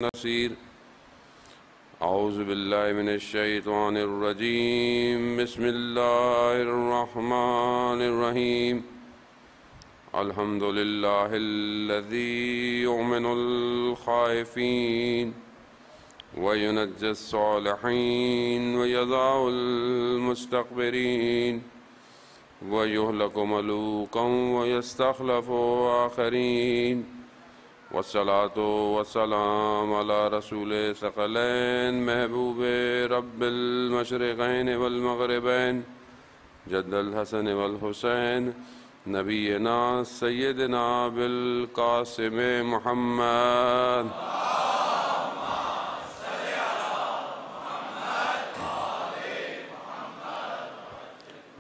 نصير. أعوذ بالله من الشيطان الرجيم. بسم الله الرحمن الرحيم. الحمد لله الذي يؤمن الخائفين وينجي الصالحين ويضع المستكبرين ويهلك ملوكا ويستخلف آخرين. والصلاة والسلام على رسول ثقلين محبوب رب المشرقين والمغربين جد الحسن والحسين نبينا سيدنا بالقاسم محمد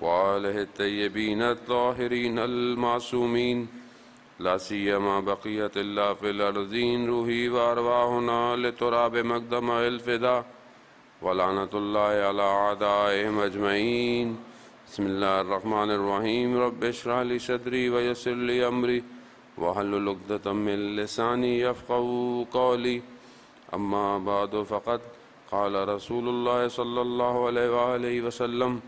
وآله الطيبين الطاهرين المعصومين لا سيما بقية الله في الأرضين روحي وأرواحنا لتراب مقدم الفداء ولعنة الله على أعدائهم أجمعين. بسم الله الرحمن الرحيم. رب اشرح لي صدري ويسر لي أمري واحلل عقدة من لساني يفقهوا قولي. أما بعد فقد قال رسول الله صلى الله عليه وآله وسلم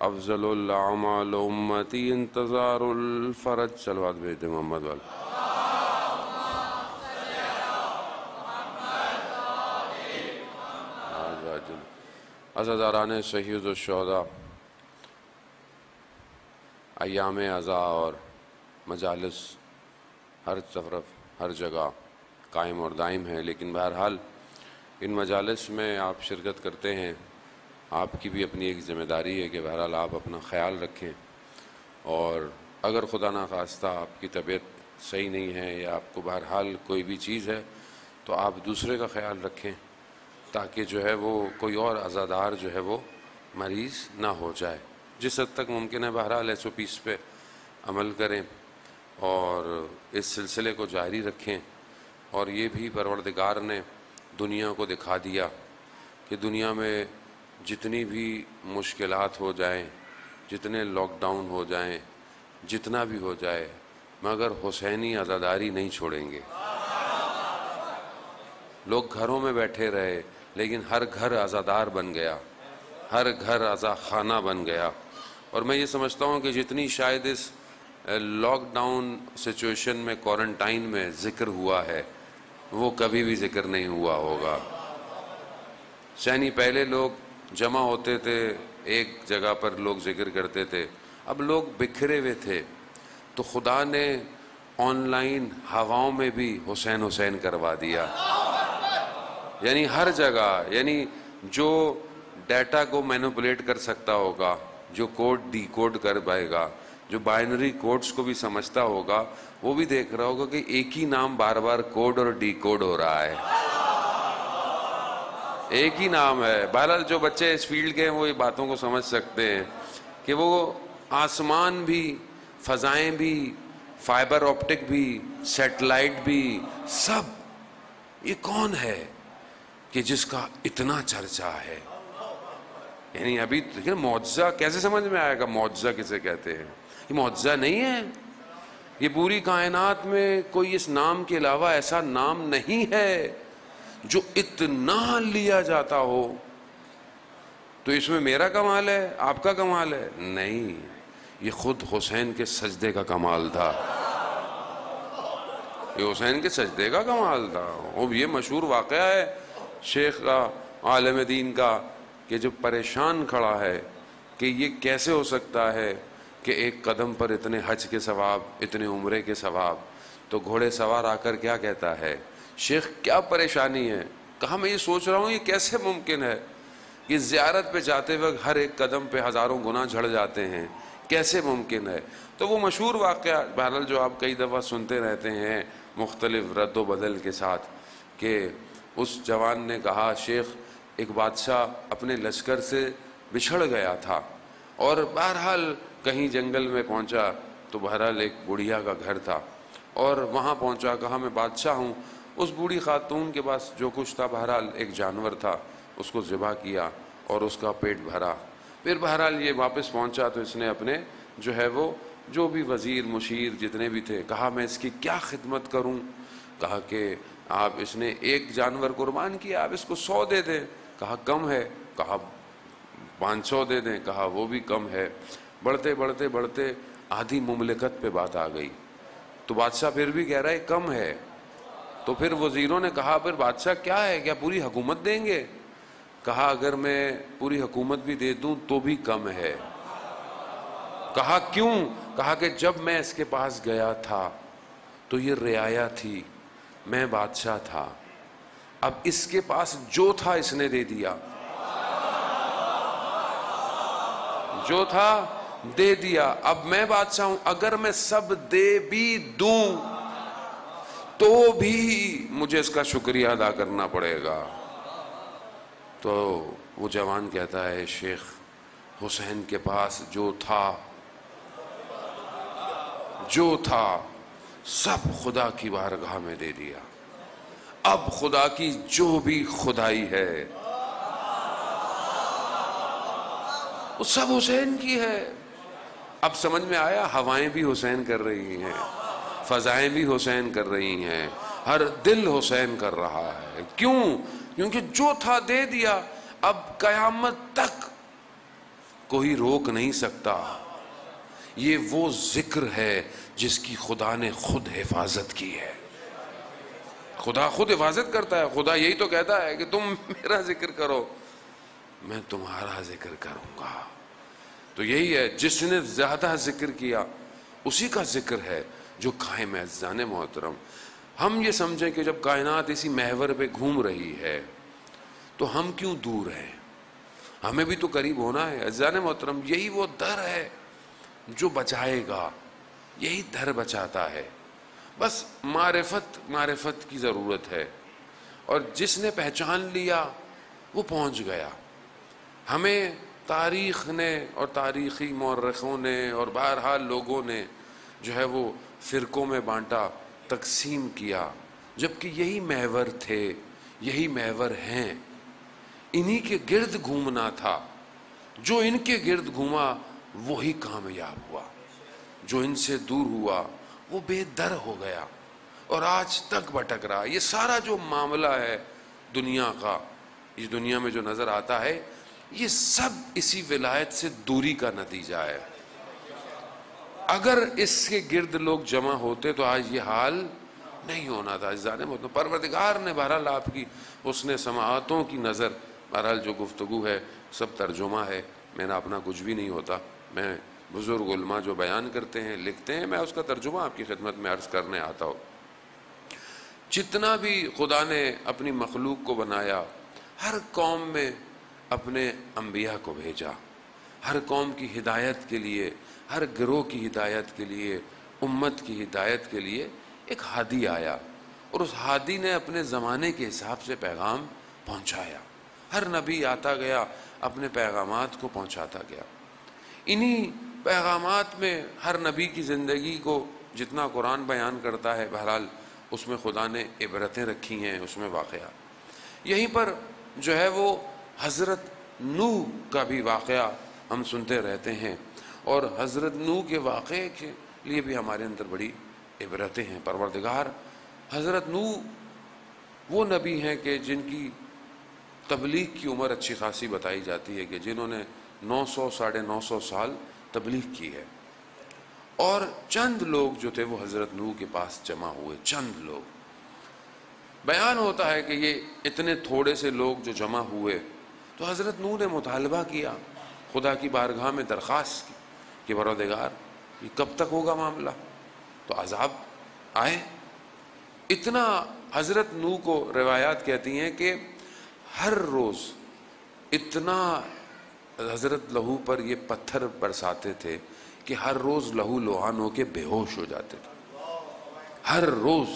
افضل الاعمال امتی انتظار الفرج. صلوات بھیج دیں محمد والے. عزاداران شہید الشہداء، ایام عزا اور مجالس ہر طرف ہر جگہ قائم اور دائم ہیں، لیکن بہرحال ان مجالس میں آپ شرکت کرتے ہیں. آپ کی بھی اپنی ایک ذمہ داری ہے کہ بہرحال آپ اپنا خیال رکھیں، اور اگر خدا نخواستہ آپ کی طبیعت صحیح نہیں ہے یا آپ کو بہرحال کوئی بھی چیز ہے تو آپ دوسرے کا خیال رکھیں تاکہ جو ہے وہ کوئی اور عزادار جو ہے وہ مریض نہ ہو جائے. جس حد تک ممکن ہے بہرحال SOPs پہ عمل کریں اور اس سلسلے کو جاری رکھیں. اور یہ بھی پروردگار نے دنیا کو دکھا دیا کہ دنیا میں جتنی بھی مشکلات ہو جائیں، جتنے لاک ڈاؤن ہو جائیں، جتنا بھی ہو جائے، مگر حسینی عزاداری نہیں چھوڑیں گے. لوگ گھروں میں بیٹھے رہے لیکن ہر گھر عزادار بن گیا، ہر گھر عزا خانہ بن گیا. اور میں یہ سمجھتا ہوں کہ جتنی شاید اس لاک ڈاؤن سچویشن میں کوارنٹائن میں ذکر ہوا ہے وہ کبھی بھی ذکر نہیں ہوا ہوگا. یعنی پہلے لوگ جمع ہوتے تھے، ایک جگہ پر لوگ ذکر کرتے تھے، اب لوگ بکھرے ہوئے تھے تو خدا نے آن لائن ہواؤں میں بھی حسین حسین کروا دیا. یعنی ہر جگہ، یعنی جو ڈیٹا کو مینوپولیٹ کر سکتا ہوگا، جو کوڈ ڈی کوڈ کر پائے گا، جو بائنری کوڈز کو بھی سمجھتا ہوگا، وہ بھی دیکھ رہا ہوگا کہ ایک ہی نام بار بار کوڈ اور ڈی کوڈ ہو رہا ہے. ایک ہی نام ہے. بہرحال جو بچے اس فیلڈ کے ہیں وہ یہ باتوں کو سمجھ سکتے ہیں کہ وہ آسمان بھی، فضائیں بھی، فائبر آپٹک بھی، سیٹلائٹ بھی، سب یہ کون ہے کہ جس کا اتنا چرچا ہے. یعنی ابھی معجزہ کیسے سمجھ میں آئے گا؟ معجزہ کسے کہتے ہیں؟ یہ معجزہ نہیں ہے. یہ پوری کائنات میں کوئی اس نام کے علاوہ ایسا نام نہیں ہے جو اتنا لیا جاتا ہو. تو اس میں میرا کمال ہے، آپ کا کمال ہے؟ نہیں، یہ خود حسین کے سجدے کا کمال تھا. یہ حسین کے سجدے کا کمال تھا. اور یہ مشہور واقعہ ہے شیخ کا، عالم دین کا، کہ جو پریشان کھڑا ہے کہ یہ کیسے ہو سکتا ہے کہ ایک قدم پر اتنے حج کے ثواب، اتنے عمرے کے ثواب. تو گھوڑے سوار آ کر کیا کہتا ہے، شیخ کیا پریشانی ہے؟ کہا میں یہ سوچ رہا ہوں یہ کیسے ممکن ہے کہ زیارت پہ جاتے وقت ہر ایک قدم پہ ہزاروں گناہ جھڑ جاتے ہیں، کیسے ممکن ہے؟ تو وہ مشہور واقعہ بہرحال جو آپ کئی دفعہ سنتے رہتے ہیں مختلف رد و بدل کے ساتھ، کہ اس جوان نے کہا شیخ ایک بادشاہ اپنے لشکر سے بچھڑ گیا تھا اور بہرحال کہیں جنگل میں پہنچا تو بہرحال ایک بڑھیا کا گھر تھا اور وہاں پہنچا، کہا میں بادشاہ ہوں. اس بوڑھی خاتون کے پاس جو کچھ تھا بہرحال ایک جانور تھا، اس کو ذبح کیا اور اس کا پیٹ بھرا. پھر بہرحال یہ واپس پہنچا تو اس نے اپنے جو ہے وہ جو بھی وزیر مشیر جتنے بھی تھے کہا میں اس کی کیا خدمت کروں. کہا کہ آپ اس نے ایک جانور قربان کیا، آپ اس کو 100 دے دیں، کہا کم ہے، کہا 500 دے دیں، کہا وہ بھی کم ہے۔ بڑھتے بڑھتے بڑھتے آدھی مملکت پہ بات آ گئی، تو بادشاہ پھر بھی کہہ رہا ہے کم ہے۔ تو پھر وزیروں نے کہا پھر بادشاہ کیا ہے، کیا پوری حکومت دیں گے؟ کہا اگر میں پوری حکومت بھی دے دوں تو بھی کم ہے۔ کہا کیوں؟ کہا کہ جب میں اس کے پاس گیا تھا تو یہ رعایا تھی، میں بادشاہ تھا، اب اس کے پاس جو تھا اس نے دے دیا، جو تھا دے دیا، اب میں بادشاہ ہوں، اگر میں سب دے بھی دوں تو بھی مجھے اس کا شکریہ ادا کرنا پڑے گا۔ تو وہ جوان کہتا ہے شیخ حسین کے پاس جو تھا سب خدا کی بارگاہ میں دے دیا، اب خدا کی جو بھی خدائی ہے وہ سب حسین کی ہے۔ اب سمجھ میں آیا، ہوائیں بھی حسین کر رہی ہیں، فضائیں بھی حسین کر رہی ہیں، ہر دل حسین کر رہا ہے۔ کیوں؟ کیونکہ جو تھا دے دیا، اب قیامت تک کوئی روک نہیں سکتا۔ یہ وہ ذکر ہے جس کی خدا نے خود حفاظت کی ہے۔ خدا خود حفاظت کرتا ہے، خدا یہی تو کہتا ہے کہ تم میرا ذکر کرو میں تمہارا ذکر کروں گا۔ تو یہی ہے، جس نے زیادہ ذکر کیا اسی کا ذکر ہے جو قائم ہے۔ عزیزان محترم، ہم یہ سمجھیں کہ جب کائنات اسی محور پہ گھوم رہی ہے تو ہم کیوں دور ہیں، ہمیں بھی تو قریب ہونا ہے۔ عزیزان محترم، یہی وہ در ہے جو بچائے گا، یہی در بچاتا ہے۔ بس معرفت کی ضرورت ہے، اور جس نے پہچان لیا وہ پہنچ گیا۔ ہمیں تاریخ نے اور تاریخی مورخوں نے اور بہرحال لوگوں نے جو ہے وہ فرقوں میں بانٹا، تقسیم کیا، جبکہ یہی محور تھے، یہی محور ہیں، انہی کے گرد گھومنا تھا۔ جو ان کے گرد گھوما وہی کامیاب ہوا، جو ان سے دور ہوا وہ بے در ہو گیا اور آج تک بھٹک رہا۔ یہ سارا جو معاملہ ہے دنیا کا، اس دنیا میں جو نظر آتا ہے، یہ سب اسی ولایت سے دوری کا نتیجہ ہے۔ اگر اس کے گرد لوگ جمع ہوتے تو آج یہ حال نہیں ہونا تھا۔ پروردگار نے بہرحال آپ کی اس نے سماعتوں کی نظر، بہرحال جو گفتگو ہے سب ترجمہ ہے، میرا اپنا کچھ بھی نہیں ہوتا، میں بزرگ علماء جو بیان کرتے ہیں لکھتے ہیں، میں اس کا ترجمہ آپ کی خدمت میں عرض کرنے آتا ہوں۔ جتنا بھی خدا نے اپنی مخلوق کو بنایا، ہر قوم میں اپنے انبیاء کو بھیجا، ہر قوم کی ہدایت کے لیے، ہر گروہ کی ہدایت کے لیے، امت کی ہدایت کے لیے ایک ہادی آیا، اور اس ہادی نے اپنے زمانے کے حساب سے پیغام پہنچایا۔ ہر نبی آتا گیا، اپنے پیغامات کو پہنچاتا گیا۔ انہی پیغامات میں ہر نبی کی زندگی کو جتنا قرآن بیان کرتا ہے، بہرحال اس میں خدا نے عبرتیں رکھی ہیں، اس میں واقعہ۔ یہیں پر جو ہے وہ حضرت نوح کا بھی واقعہ ہم سنتے رہتے ہیں، اور حضرت نوح کے واقعے کے لیے بھی ہمارے اندر بڑی عبرتیں ہیں۔ پروردگار حضرت نوح وہ نبی ہیں کہ جن کی تبلیغ کی عمر اچھی خاصی بتائی جاتی ہے، کہ جنہوں نے 900 ساڑھے 900 سال تبلیغ کی ہے، اور چند لوگ جو تھے وہ حضرت نوح کے پاس جمع ہوئے، چند لوگ۔ بیان ہوتا ہے کہ یہ اتنے تھوڑے سے لوگ جو جمع ہوئے تو حضرت نوح نے مطالبہ کیا، خدا کی بارگاہ میں درخواست کی کہ پروردگار یہ کب تک ہوگا معاملہ، تو عذاب آئے۔ اتنا حضرت نوح کو روایات کہتی ہیں کہ ہر روز اتنا حضرت لہو پر یہ پتھر برساتے تھے کہ ہر روز لہو لوہان ہو کے بے ہوش ہو جاتے تھے، ہر روز۔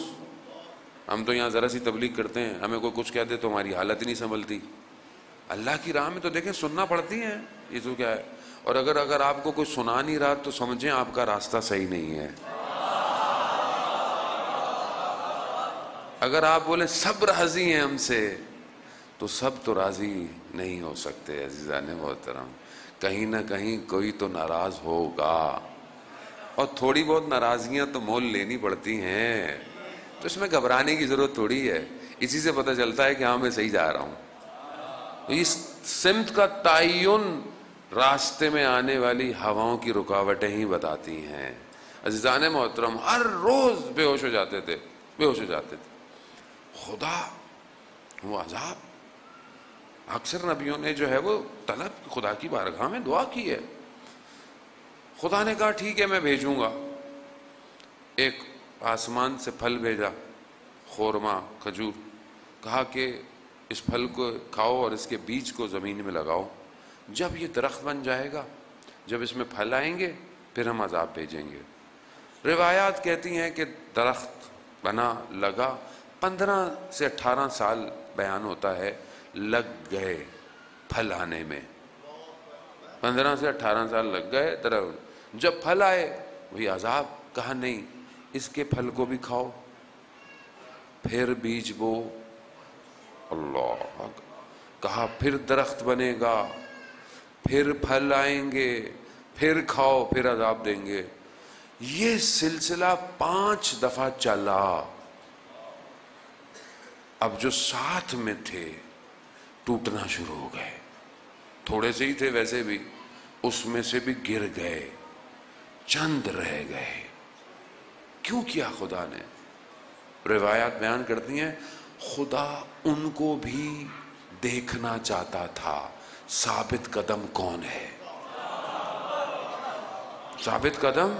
ہم تو یہاں ذرا سی تبلیغ کرتے ہیں، ہمیں کوئی کچھ کہہ دے تو ہماری حالت ہی نہیں سنبھلتی۔ اللہ کی راہ میں تو دیکھیں سننا پڑتی ہیں، یہ تو کیا ہے۔ اور اگر آپ کو کوئی سنا نہیں رہا تو سمجھیں آپ کا راستہ صحیح نہیں ہے۔ اگر آپ بولے سب راضی ہیں ہم سے تو سب تو راضی نہیں ہو سکتے۔ عزیزان محترم، کہیں نہ کہیں کوئی تو ناراض ہوگا، اور تھوڑی بہت ناراضگیاں تو مول لینی پڑتی ہیں۔ تو اس میں گھبرانے کی ضرورت تھوڑی ہے، اسی سے پتہ چلتا ہے کہ ہاں میں صحیح جا رہا ہوں۔ اس سمت کا تعین راستے میں آنے والی ہواؤں کی رکاوٹیں ہی بتاتی ہیں۔ عزیزان محترم، ہر روز بے ہوش ہو جاتے تھے، بے ہوش ہو جاتے تھے۔ خدا وہ عذاب، اکثر نبیوں نے جو ہے وہ طلب خدا کی بارگاہ میں دعا کی ہے۔ خدا نے کہا ٹھیک ہے میں بھیجوں گا، ایک آسمان سے پھل بھیجا، خورما، کھجور، کہا کہ اس پھل کو کھاؤ اور اس کے بیج کو زمین میں لگاؤ، جب یہ درخت بن جائے گا، جب اس میں پھل آئیں گے پھر ہم عذاب بھیجیں گے۔ روایات کہتی ہیں کہ درخت بنا، لگا، 15 سے 18 سال بیان ہوتا ہے لگ گئے پھل آنے میں، 15 سے 18 سال لگ گئے درخت۔ جب پھل آئے وہی عذاب، کہا نہیں اس کے پھل کو بھی کھاؤ، پھر بیج بو، اللہ، کہا پھر درخت بنے گا، پھر پھل آئیں گے، پھر کھاؤ، پھر عذاب دیں گے۔ یہ سلسلہ 5 دفعہ چلا۔ اب جو ساتھ میں تھے ٹوٹنا شروع ہو گئے، تھوڑے سے ہی تھے ویسے بھی، اس میں سے بھی گر گئے، چند رہ گئے۔ کیوں کیا خدا نے؟ روایات بیان کرتی ہیں خدا ان کو بھی دیکھنا چاہتا تھا ثابت قدم کون ہے، ثابت قدم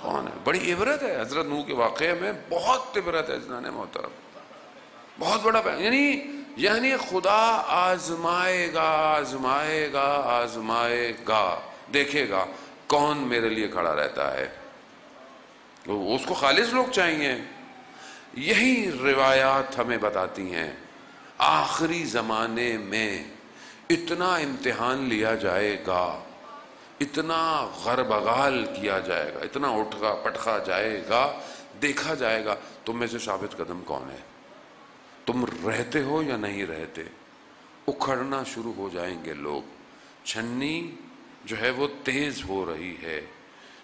کون ہے۔ بڑی عبرت ہے حضرت نوح کے واقعے میں، بہت عبرت ہے جنان محترم، بہت بڑا یعنی خدا آزمائے گا، آزمائے گا، آزمائے گا، دیکھے گا کون میرے لیے کھڑا رہتا ہے۔ اس کو خالص لوگ چاہیے۔ یہی روایات ہمیں بتاتی ہیں آخری زمانے میں اتنا امتحان لیا جائے گا، اتنا غربغال کیا جائے گا، اتنا اٹھا پٹخا جائے گا، دیکھا جائے گا تم میں سے ثابت قدم کون ہے، تم رہتے ہو یا نہیں رہتے۔ اکھڑنا شروع ہو جائیں گے لوگ، چھنی جو ہے وہ تیز ہو رہی ہے،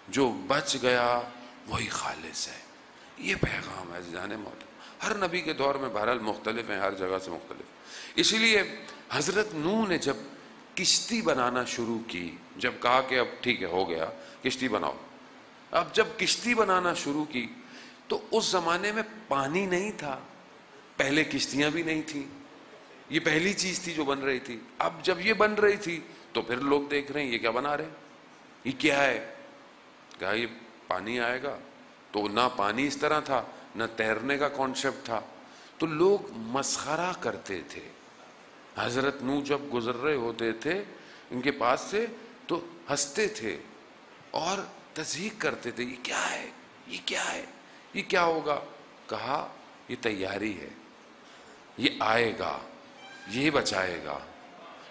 جو بچ گیا وہی خالص ہے۔ یہ پیغام ہے عزیزان محترم، ہر نبی کے دور میں بہرحال مختلف ہیں، ہر جگہ سے مختلف۔ اسی لیے حضرت نوح نے جب کشتی بنانا شروع کی، جب کہا کہ اب ٹھیک ہے ہو گیا کشتی بناؤ، اب جب کشتی بنانا شروع کی تو اس زمانے میں پانی نہیں تھا، پہلے کشتیاں بھی نہیں تھیں، یہ پہلی چیز تھی جو بن رہی تھی۔ اب جب یہ بن رہی تھی تو پھر لوگ دیکھ رہے ہیں یہ کیا بنا رہے ہیں، یہ کیا ہے، کہا یہ پانی آئے گا، تو نہ پانی اس طرح تھا، نہ تیرنے کا کانسیپٹ تھا، تو لوگ مسخرہ کرتے تھے۔ حضرت نوح جب گزر رہے ہوتے تھے ان کے پاس سے تو ہنستے تھے اور تضحیک کرتے تھے، یہ کیا ہے، یہ کیا ہے، یہ کیا ہوگا۔ کہا یہ تیاری ہے، یہ آئے گا، یہ بچائے گا،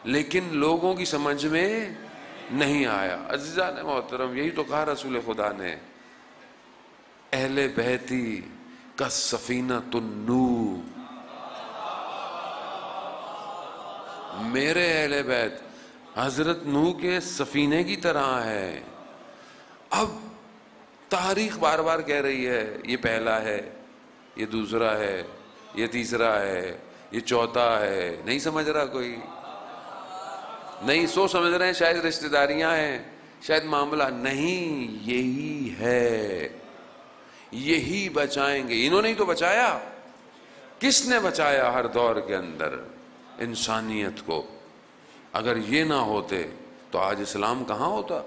لیکن لوگوں کی سمجھ میں نہیں آیا۔ عزیزان محترم، یہی تو کہا رسول خدا نے، اہل بیتی کا سفینۃ النوح، میرے اہل بیت حضرت نوح کے سفینے کی طرح ہے۔ اب تاریخ بار بار کہہ رہی ہے یہ پہلا ہے، یہ دوسرا ہے، یہ تیسرا ہے، یہ چوتھا ہے، نہیں سمجھ رہا کوئی، نہیں سو سمجھ رہے ہیں شاید رشتہ داریاں ہیں، شاید معاملہ نہیں، یہی ہے، یہی بچائیں گے۔ انہوں نے ہی تو بچایا، کس نے بچایا ہر دور کے اندر انسانیت کو۔ اگر یہ نہ ہوتے تو آج اسلام کہاں ہوتا؟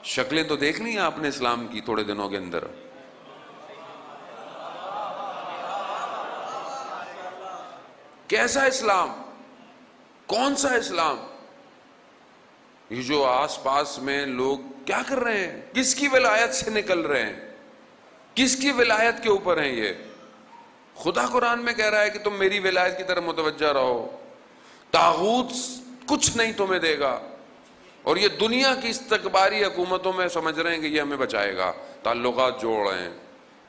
شکلیں تو دیکھ لی آپ نے اسلام کی تھوڑے دنوں کے اندر، کیسا اسلام، کون سا اسلام؟ یہ جو آس پاس میں لوگ کیا کر رہے ہیں، کس کی ولایت سے نکل رہے ہیں، کس کی ولایت کے اوپر ہیں یہ؟ خدا قرآن میں کہہ رہا ہے کہ تم میری ولایت کی طرف متوجہ رہو، طاغوت کچھ نہیں تمہیں دے گا، اور یہ دنیا کی استکباری حکومتوں میں سمجھ رہے ہیں کہ یہ ہمیں بچائے گا، تعلقات جوڑ رہے ہیں،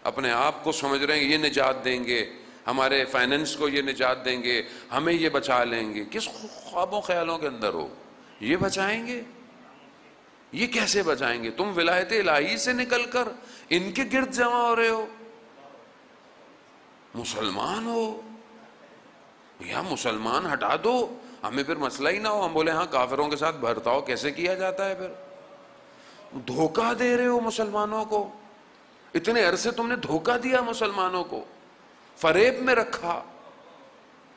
اپنے آپ کو سمجھ رہے ہیں کہ یہ نجات دیں گے، ہمارے فائننس کو یہ نجات دیں گے، ہمیں یہ بچا لیں گے۔ کس خوابوں خیالوں کے اندر ہو، یہ بچائیں گے؟ یہ کیسے بچائیں گے؟ تم ولایت الہی سے نکل کر ان کے گرد جمع ہو رہے ہو۔ مسلمان ہو یا مسلمان ہٹا دو، ہمیں پھر مسئلہ ہی نہ ہو، ہم بولے ہاں کافروں کے ساتھ برتاؤ کیسے کیا جاتا ہے. پھر دھوکہ دے رہے ہو مسلمانوں کو، اتنے عرصے تم نے دھوکہ دیا مسلمانوں کو، فریب میں رکھا،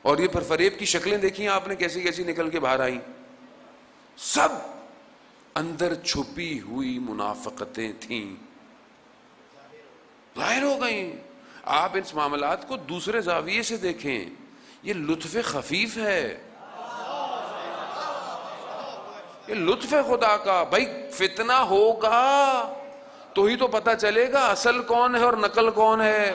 اور یہ پھر فریب کی شکلیں دیکھی آپ نے کیسی کیسی نکل کے باہر آئیں. سب اندر چھپی ہوئی منافقتیں تھیں، ظاہر ہو گئیں. آپ اس معاملات کو دوسرے زاویے سے دیکھیں، یہ لطف خفیف ہے، یہ لطف خدا کا. بھائی فتنہ ہوگا تو ہی تو پتہ چلے گا اصل کون ہے اور نقل کون ہے.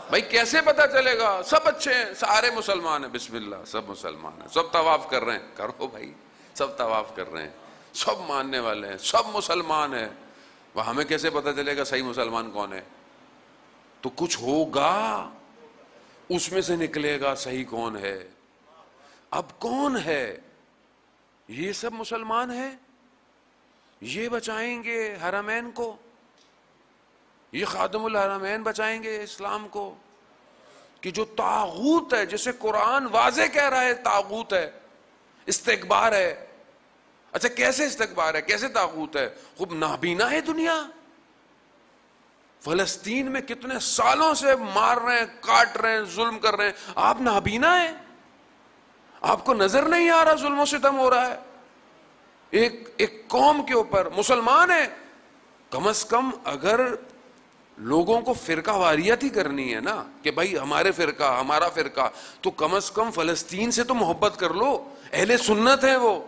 بھائی کیسے پتا چلے گا؟ سب اچھے ہیں، سارے مسلمان ہیں، بسم اللہ سب مسلمان ہیں، سب طواف کر رہے ہیں، کرو بھائی، سب طواف کر رہے ہیں، سب ماننے والے ہیں، سب مسلمان ہیں. وہ ہمیں کیسے پتا چلے گا صحیح مسلمان کون ہے؟ تو کچھ ہوگا اس میں سے نکلے گا صحیح کون ہے. اب کون ہے؟ یہ سب مسلمان ہیں، یہ بچائیں گے حرمین کو، یہ خادم الحرمین بچائیں گے اسلام کو، کہ جو طاغوت ہے، جسے قرآن واضح کہہ رہا ہے طاغوت ہے، استکبار ہے. اچھا کیسے استکبار ہے، کیسے طاغوت ہے؟ خوب نابینا ہے دنیا. فلسطین میں کتنے سالوں سے مار رہے ہیں، کاٹ رہے ہیں، ظلم کر رہے ہیں، آپ نابینا ہیں؟ آپ کو نظر نہیں آ رہا ظلم و ستم ہو رہا ہے ایک قوم کے اوپر؟ مسلمان ہیں، کم از کم اگر لوگوں کو فرقہ واریت ہی کرنی ہے نا کہ بھائی ہمارے فرقہ، ہمارا فرقہ، تو کم از کم فلسطین سے تو محبت کر لو، اہل سنت ہیں وہ.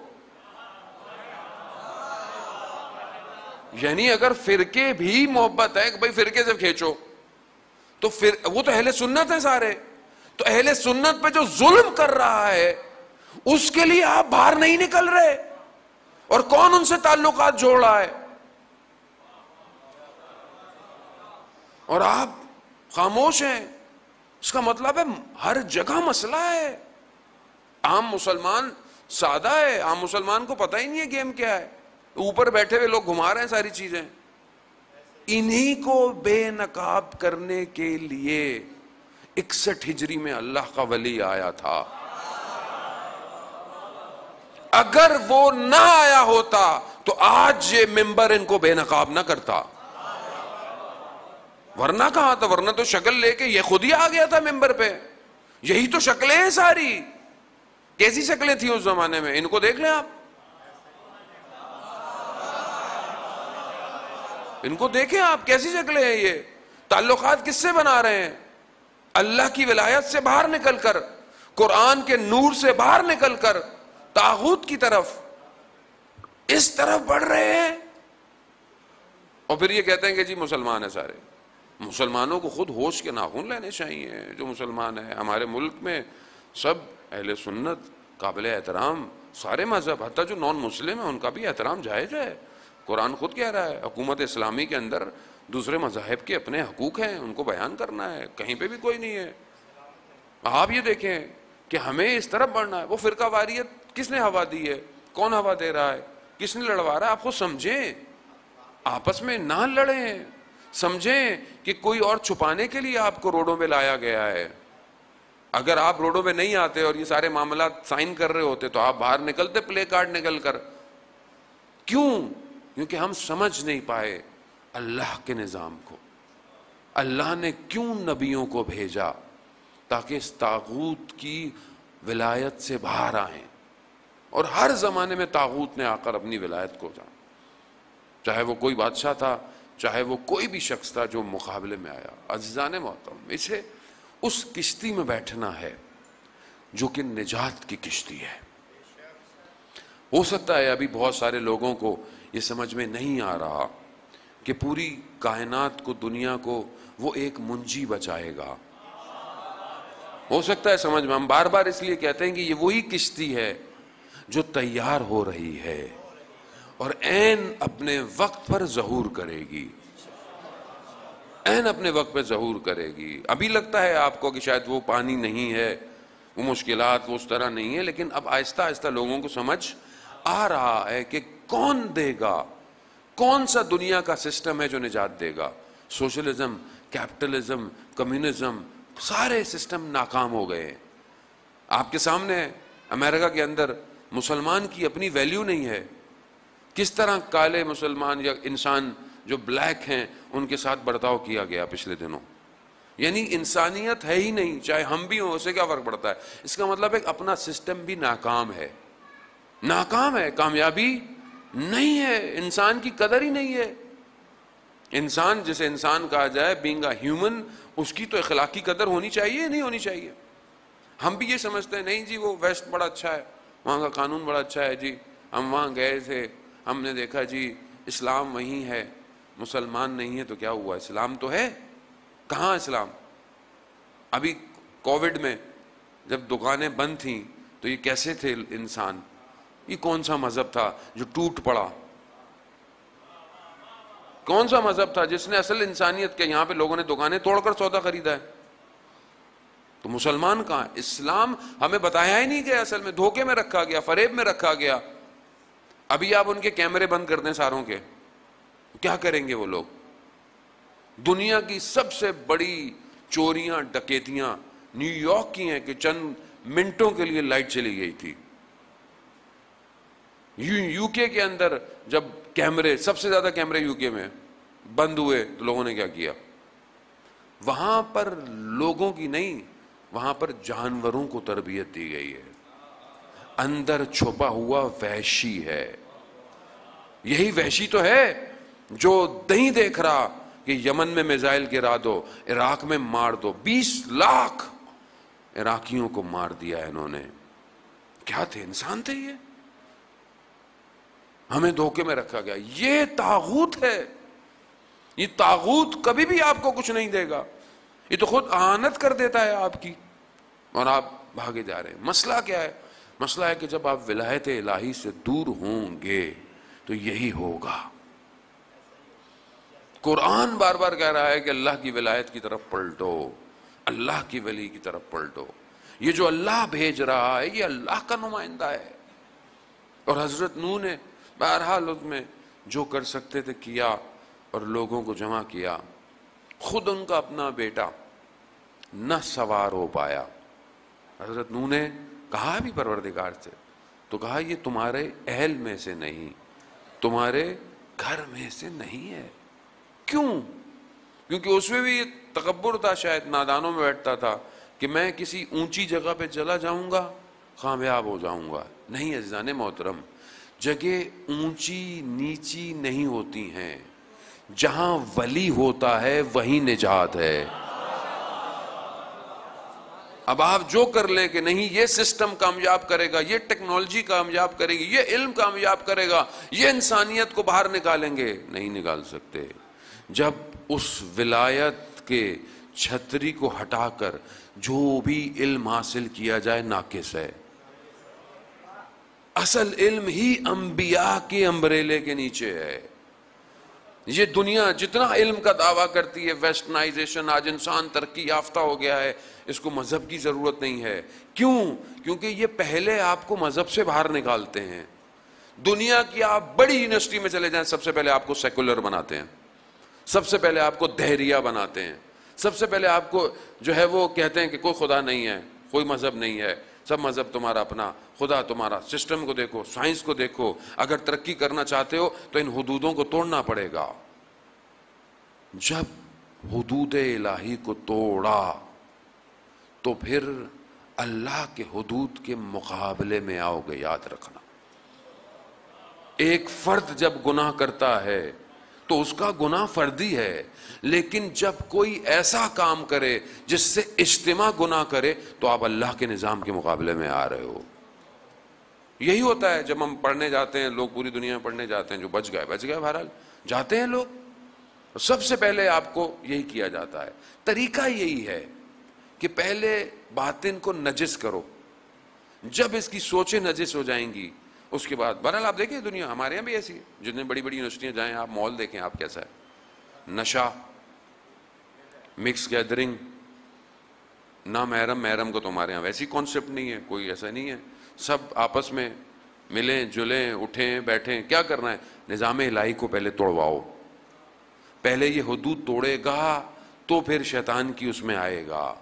یعنی اگر فرقے بھی محبت ہے کہ بھائی فرقے سے کھینچو، تو وہ تو اہل سنت ہیں سارے. تو اہل سنت پہ جو ظلم کر رہا ہے اس کے لیے آپ باہر نہیں نکل رہے، اور کون ان سے تعلقات جوڑ رہا ہے، اور آپ خاموش ہیں. اس کا مطلب ہے ہر جگہ مسئلہ ہے. عام مسلمان سادہ ہے، عام مسلمان کو پتہ ہی نہیں ہے گیم کیا ہے، اوپر بیٹھے ہوئے لوگ گھما رہے ہیں ساری چیزیں. انہی کو بے نقاب کرنے کے لیے 61 ہجری میں اللہ کا ولی آیا تھا. اگر وہ نہ آیا ہوتا تو آج یہ ممبر ان کو بے نقاب نہ کرتا. ورنہ کہاں تھا؟ ورنہ تو شکل لے کے یہ خود ہی آ گیا تھا ممبر پہ. یہی تو شکلیں ہیں ساری. کیسی شکلیں تھیں اس زمانے میں؟ ان کو دیکھ لیں آپ، ان کو دیکھیں آپ، کیسی شکلیں ہیں یہ. تعلقات کس سے بنا رہے ہیں؟ اللہ کی ولایت سے باہر نکل کر، قرآن کے نور سے باہر نکل کر طاغوت کی طرف، اس طرف بڑھ رہے ہیں. اور پھر یہ کہتے ہیں کہ جی مسلمان ہیں سارے. مسلمانوں کو خود ہوش کے ناخن لینے چاہیے. جو مسلمان ہیں ہمارے ملک میں سب اہل سنت، قابل احترام، سارے مذہب، حتیٰ جو نان مسلم ہیں ان کا بھی احترام جائز ہے. قرآن خود کہہ رہا ہے حکومت اسلامی کے اندر دوسرے مذاہب کے اپنے حقوق ہیں، ان کو بیان کرنا ہے، کہیں پہ بھی کوئی نہیں ہے. آپ یہ دیکھیں کہ ہمیں اس طرف بڑھنا ہے. وہ فرقہ واریت کس نے ہوا دی ہے؟ کون ہوا دے رہا ہے؟ کس نے لڑوا رہا ہے؟ آپ خود سمجھیں، آپس میں نہ لڑیں. سمجھیں کہ کوئی اور چھپانے کے لیے آپ کو روڈوں پہ لایا گیا ہے. اگر آپ روڈوں پہ نہیں آتے اور یہ سارے معاملات سائن کر رہے ہوتے تو آپ باہر نکلتے پلے کارڈ نکل کر. کیوں؟ کیونکہ ہم سمجھ نہیں پائے اللہ کے نظام کو. اللہ نے کیوں نبیوں کو بھیجا؟ تاکہ اس طاغوت کی ولایت سے باہر آئیں. اور ہر زمانے میں طاغوت نے آ کر اپنی ولایت کو جانا، چاہے وہ کوئی بادشاہ تھا، چاہے وہ کوئی بھی شخص تھا جو مقابلے میں آیا. عزیزان محترم، اسے اس کشتی میں بیٹھنا ہے جو کہ نجات کی کشتی ہے. ہو سکتا ہے ابھی بہت سارے لوگوں کو یہ سمجھ میں نہیں آ رہا کہ پوری کائنات کو، دنیا کو وہ ایک منجی بچائے گا. ہو سکتا ہے سمجھ میں، ہم بار بار اس لیے کہتے ہیں کہ یہ وہی کشتی ہے جو تیار ہو رہی ہے اور عین اپنے وقت پر ظہور کرے گی. عین اپنے وقت پہ ظہور کرے گی. ابھی لگتا ہے آپ کو کہ شاید وہ پانی نہیں ہے, وہ مشکلات وہ اس طرح نہیں ہے, لیکن اب آہستہ آہستہ لوگوں کو سمجھ آ رہا ہے کہ کون دے گا, کون سا دنیا کا سسٹم ہے جو نجات دے گا. سوشلزم, کیپٹلزم, کمیونزم, سارے سسٹم ناکام ہو گئے ہیں. آپ کے سامنے امریکہ کے اندر مسلمان کی اپنی ویلیو نہیں ہے. کس طرح کالے مسلمان یا انسان جو بلیک ہیں ان کے ساتھ برتاؤ کیا گیا پچھلے دنوں. یعنی انسانیت ہے ہی نہیں, چاہے ہم بھی ہوں اسے کیا فرق پڑتا ہے. اس کا مطلب ہے کہ اپنا سسٹم بھی ناکام ہے, ناکام ہے, کامیابی نہیں ہے, انسان کی قدر ہی نہیں ہے. انسان جسے انسان کہا جائے, بینگ اے ہیومن, اس کی تو اخلاقی قدر ہونی چاہیے, نہیں ہونی چاہیے. ہم بھی یہ سمجھتے ہیں نہیں جی وہ ویسٹ بڑا اچھا ہے, وہاں کا قانون بڑا اچھا ہے جی, ہم وہاں گئے تھے, ہم نے دیکھا جی اسلام وہیں ہے, مسلمان نہیں ہے تو کیا ہوا, اسلام تو ہے. کہاں اسلام؟ ابھی کووڈ میں جب دکانیں بند تھیں تو یہ کیسے تھے انسان, یہ کون سا مذہب تھا جو ٹوٹ پڑا, کون سا مذہب تھا جس نے اصل انسانیت کے, یہاں پہ لوگوں نے دکانیں توڑ کر سودا خریدا ہے. تو مسلمان کہاں؟ اسلام ہمیں بتایا ہی نہیں گیا, اصل میں دھوکے میں رکھا گیا, فریب میں رکھا گیا. ابھی آپ ان کے کیمرے بند کر دیں ساروں کے, کیا کریں گے وہ لوگ؟ دنیا کی سب سے بڑی چوریاں ڈکیتیاں نیو یارک کی ہیں کہ چند منٹوں کے لیے لائٹ چلی گئی تھی. یو کے کے اندر جب کیمرے, سب سے زیادہ کیمرے یو کے میں بند ہوئے تو لوگوں نے کیا کیا, وہاں پر لوگوں کی نہیں, وہاں پر جانوروں کو تربیت دی گئی ہے. اندر چھپا ہوا وحشی ہے. یہی وحشی تو ہے جو نہیں دیکھ رہا کہ یمن میں میزائل گرا دو, عراق میں مار دو. 20 لاکھ عراقیوں کو مار دیا ہے انہوں نے. کیا تھے؟ انسان تھے یہ. ہمیں دھوکے میں رکھا گیا. یہ طاغوت ہے. یہ طاغوت کبھی بھی آپ کو کچھ نہیں دے گا, یہ تو خود اعانت کر دیتا ہے آپ کی, اور آپ بھاگے جا رہے ہیں. مسئلہ کیا ہے؟ مسئلہ ہے کہ جب آپ ولایت الہی سے دور ہوں گے تو یہی ہوگا. قرآن بار بار کہہ رہا ہے کہ اللہ کی ولایت کی طرف پلٹو, اللہ کی ولی کی طرف پلٹو. یہ جو اللہ بھیج رہا ہے یہ اللہ کا نمائندہ ہے. اور حضرت نوح نے بہرحال اس میں جو کر سکتے تھے کیا, اور لوگوں کو جمع کیا. خود ان کا اپنا بیٹا نہ سوار ہو پایا. حضرت نوح نے کہا بھی پروردگار سے, تو کہا یہ تمہارے اہل میں سے نہیں, تمہارے گھر میں سے نہیں ہے. کیوں؟ کیونکہ اس میں بھی تکبر تھا, شاید نادانوں میں بیٹھتا تھا کہ میں کسی اونچی جگہ پہ چلا جاؤں گا کامیاب ہو جاؤں گا. نہیں عزیزان محترم, جگہ اونچی نیچی نہیں ہوتی ہیں, جہاں ولی ہوتا ہے وہیں نجات ہے. اب آپ جو کر لیں کہ نہیں یہ سسٹم کامیاب کرے گا, یہ ٹیکنالوجی کامیاب کرے گی, یہ علم کامیاب کرے گا, یہ انسانیت کو باہر نکالیں گے, نہیں نکال سکتے. جب اس ولایت کے چھتری کو ہٹا کر جو بھی علم حاصل کیا جائے ناقص ہے. اصل علم ہی انبیاء کے امبریلے کے نیچے ہے. یہ دنیا جتنا علم کا دعویٰ کرتی ہے, ویسٹرنائزیشن, آج انسان ترقی یافتہ ہو گیا ہے, اس کو مذہب کی ضرورت نہیں ہے. کیوں؟ کیونکہ یہ پہلے آپ کو مذہب سے باہر نکالتے ہیں. دنیا کی آپ بڑی یونیورسٹی میں چلے جائیں, سب سے پہلے آپ کو سیکولر بناتے ہیں, سب سے پہلے آپ کو دہریہ بناتے ہیں, سب سے پہلے آپ کو جو ہے وہ کہتے ہیں کہ کوئی خدا نہیں ہے, کوئی مذہب نہیں ہے, سب مذہب تمہارا اپنا, خدا تمہارا. سسٹم کو دیکھو, سائنس کو دیکھو, اگر ترقی کرنا چاہتے ہو تو ان حدودوں کو توڑنا پڑے گا. جب حدود الہی کو توڑا تو پھر اللہ کے حدود کے مقابلے میں آؤ گے. یاد رکھنا, ایک فرد جب گناہ کرتا ہے تو اس کا گناہ فردی ہے, لیکن جب کوئی ایسا کام کرے جس سے اجتماع گناہ کرے تو آپ اللہ کے نظام کے مقابلے میں آ رہے ہو. یہی ہوتا ہے جب ہم پڑھنے جاتے ہیں, لوگ پوری دنیا میں پڑھنے جاتے ہیں, جو بچ گئے بہرحال جاتے ہیں لوگ. سب سے پہلے آپ کو یہی کیا جاتا ہے. طریقہ یہی ہے کہ پہلے باطن کو نجس کرو, جب اس کی سوچیں نجس ہو جائیں گی اس کے بعد. بہرحال آپ دیکھیں دنیا ہمارے یہاں بھی ایسی ہے, جتنے بڑی بڑی یونیورسٹیاں جائیں آپ, مال دیکھیں آپ کیسا ہے, نشہ, مکس گیدرنگ، نہ محرم، محرم کو تمہارے یہاں ویسی کانسیپٹ نہیں ہے، کوئی ایسا نہیں ہے، سب آپس میں ملیں جلیں اٹھیں بیٹھیں. کیا کرنا ہے؟ نظام الہی کو پہلے توڑواؤ. پہلے یہ حدود توڑے گا تو پھر شیطان کی اس میں آئے گا.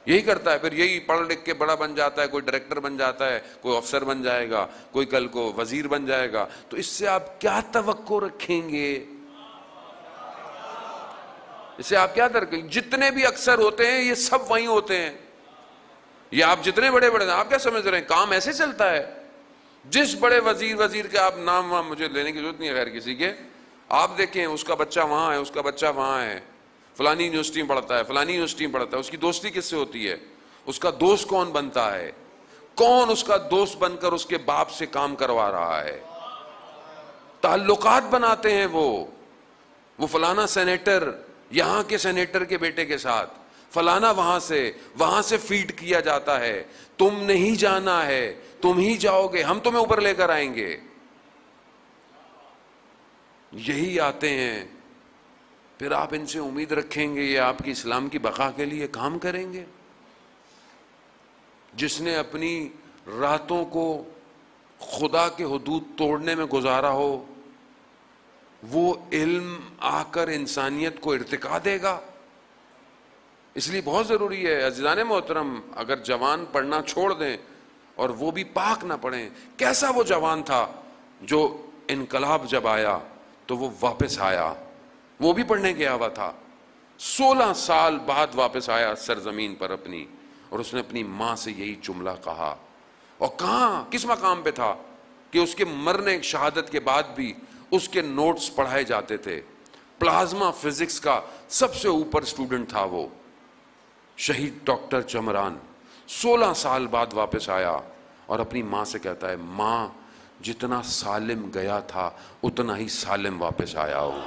یہی کرتا ہے، پھر یہی پڑھ لکھ کے بڑا بن جاتا ہے، کوئی ڈائریکٹر بن جاتا ہے، کوئی افسر بن جائے گا، کوئی کل کو وزیر بن جائے گا. تو اس سے آپ کیا توقع رکھیں گے؟ اس سے آپ کیا ترکیں؟ جتنے بھی اکثر ہوتے ہیں یہ سب وہیں ہوتے ہیں. یہ آپ جتنے بڑے بڑے، آپ کیا سمجھ رہے ہیں کام ایسے چلتا ہے؟ جس بڑے وزیر کے آپ نام وام مجھے لینے کی ضرورت نہیں ہے غیر کسی کے، آپ دیکھیں اس کا بچہ وہاں ہے، اس کا بچہ وہاں ہے، فلانی یونیورسٹی میں پڑھتا ہے، فلانی یونیورسٹی میں پڑھتا ہے. اس کی دوستی کس سے ہوتی ہے؟ اس کا دوست کون بنتا ہے؟ کون اس کا دوست بن کر اس کے باپ سے کام کروا رہا ہے؟ تعلقات بناتے ہیں وہ فلانا سینیٹر یہاں کے سینیٹر کے بیٹے کے ساتھ، فلانا وہاں سے فیڈ کیا جاتا ہے. تم نہیں جانا ہے، تم ہی جاؤ گے، ہم تمہیں اوپر لے کر آئیں گے. یہی آتے ہیں. پھر آپ ان سے امید رکھیں گے یہ آپ کی اسلام کی بقا کے لیے کام کریں گے؟ جس نے اپنی راتوں کو خدا کے حدود توڑنے میں گزارا ہو، وہ علم آ کر انسانیت کو ارتقا دے گا. اس لیے بہت ضروری ہے عزیزان محترم، اگر جوان پڑھنا چھوڑ دیں اور وہ بھی پاک نہ پڑھیں. کیسا وہ جوان تھا جو انقلاب جب آیا تو وہ واپس آیا، وہ بھی پڑھنے گیا ہوا تھا، 16 سال بعد واپس آیا سرزمین پر اپنی، اور اس نے اپنی ماں سے یہی جملہ کہا. اور کہاں کس مقام پہ تھا کہ اس کے مرنے شہادت کے بعد بھی اس کے نوٹس پڑھائے جاتے تھے. پلازما فزکس کا سب سے اوپر سٹوڈنٹ تھا وہ شہید ڈاکٹر چمران. 16 سال بعد واپس آیا اور اپنی ماں سے کہتا ہے، ماں جتنا سالم گیا تھا اتنا ہی سالم واپس آیا ہوں.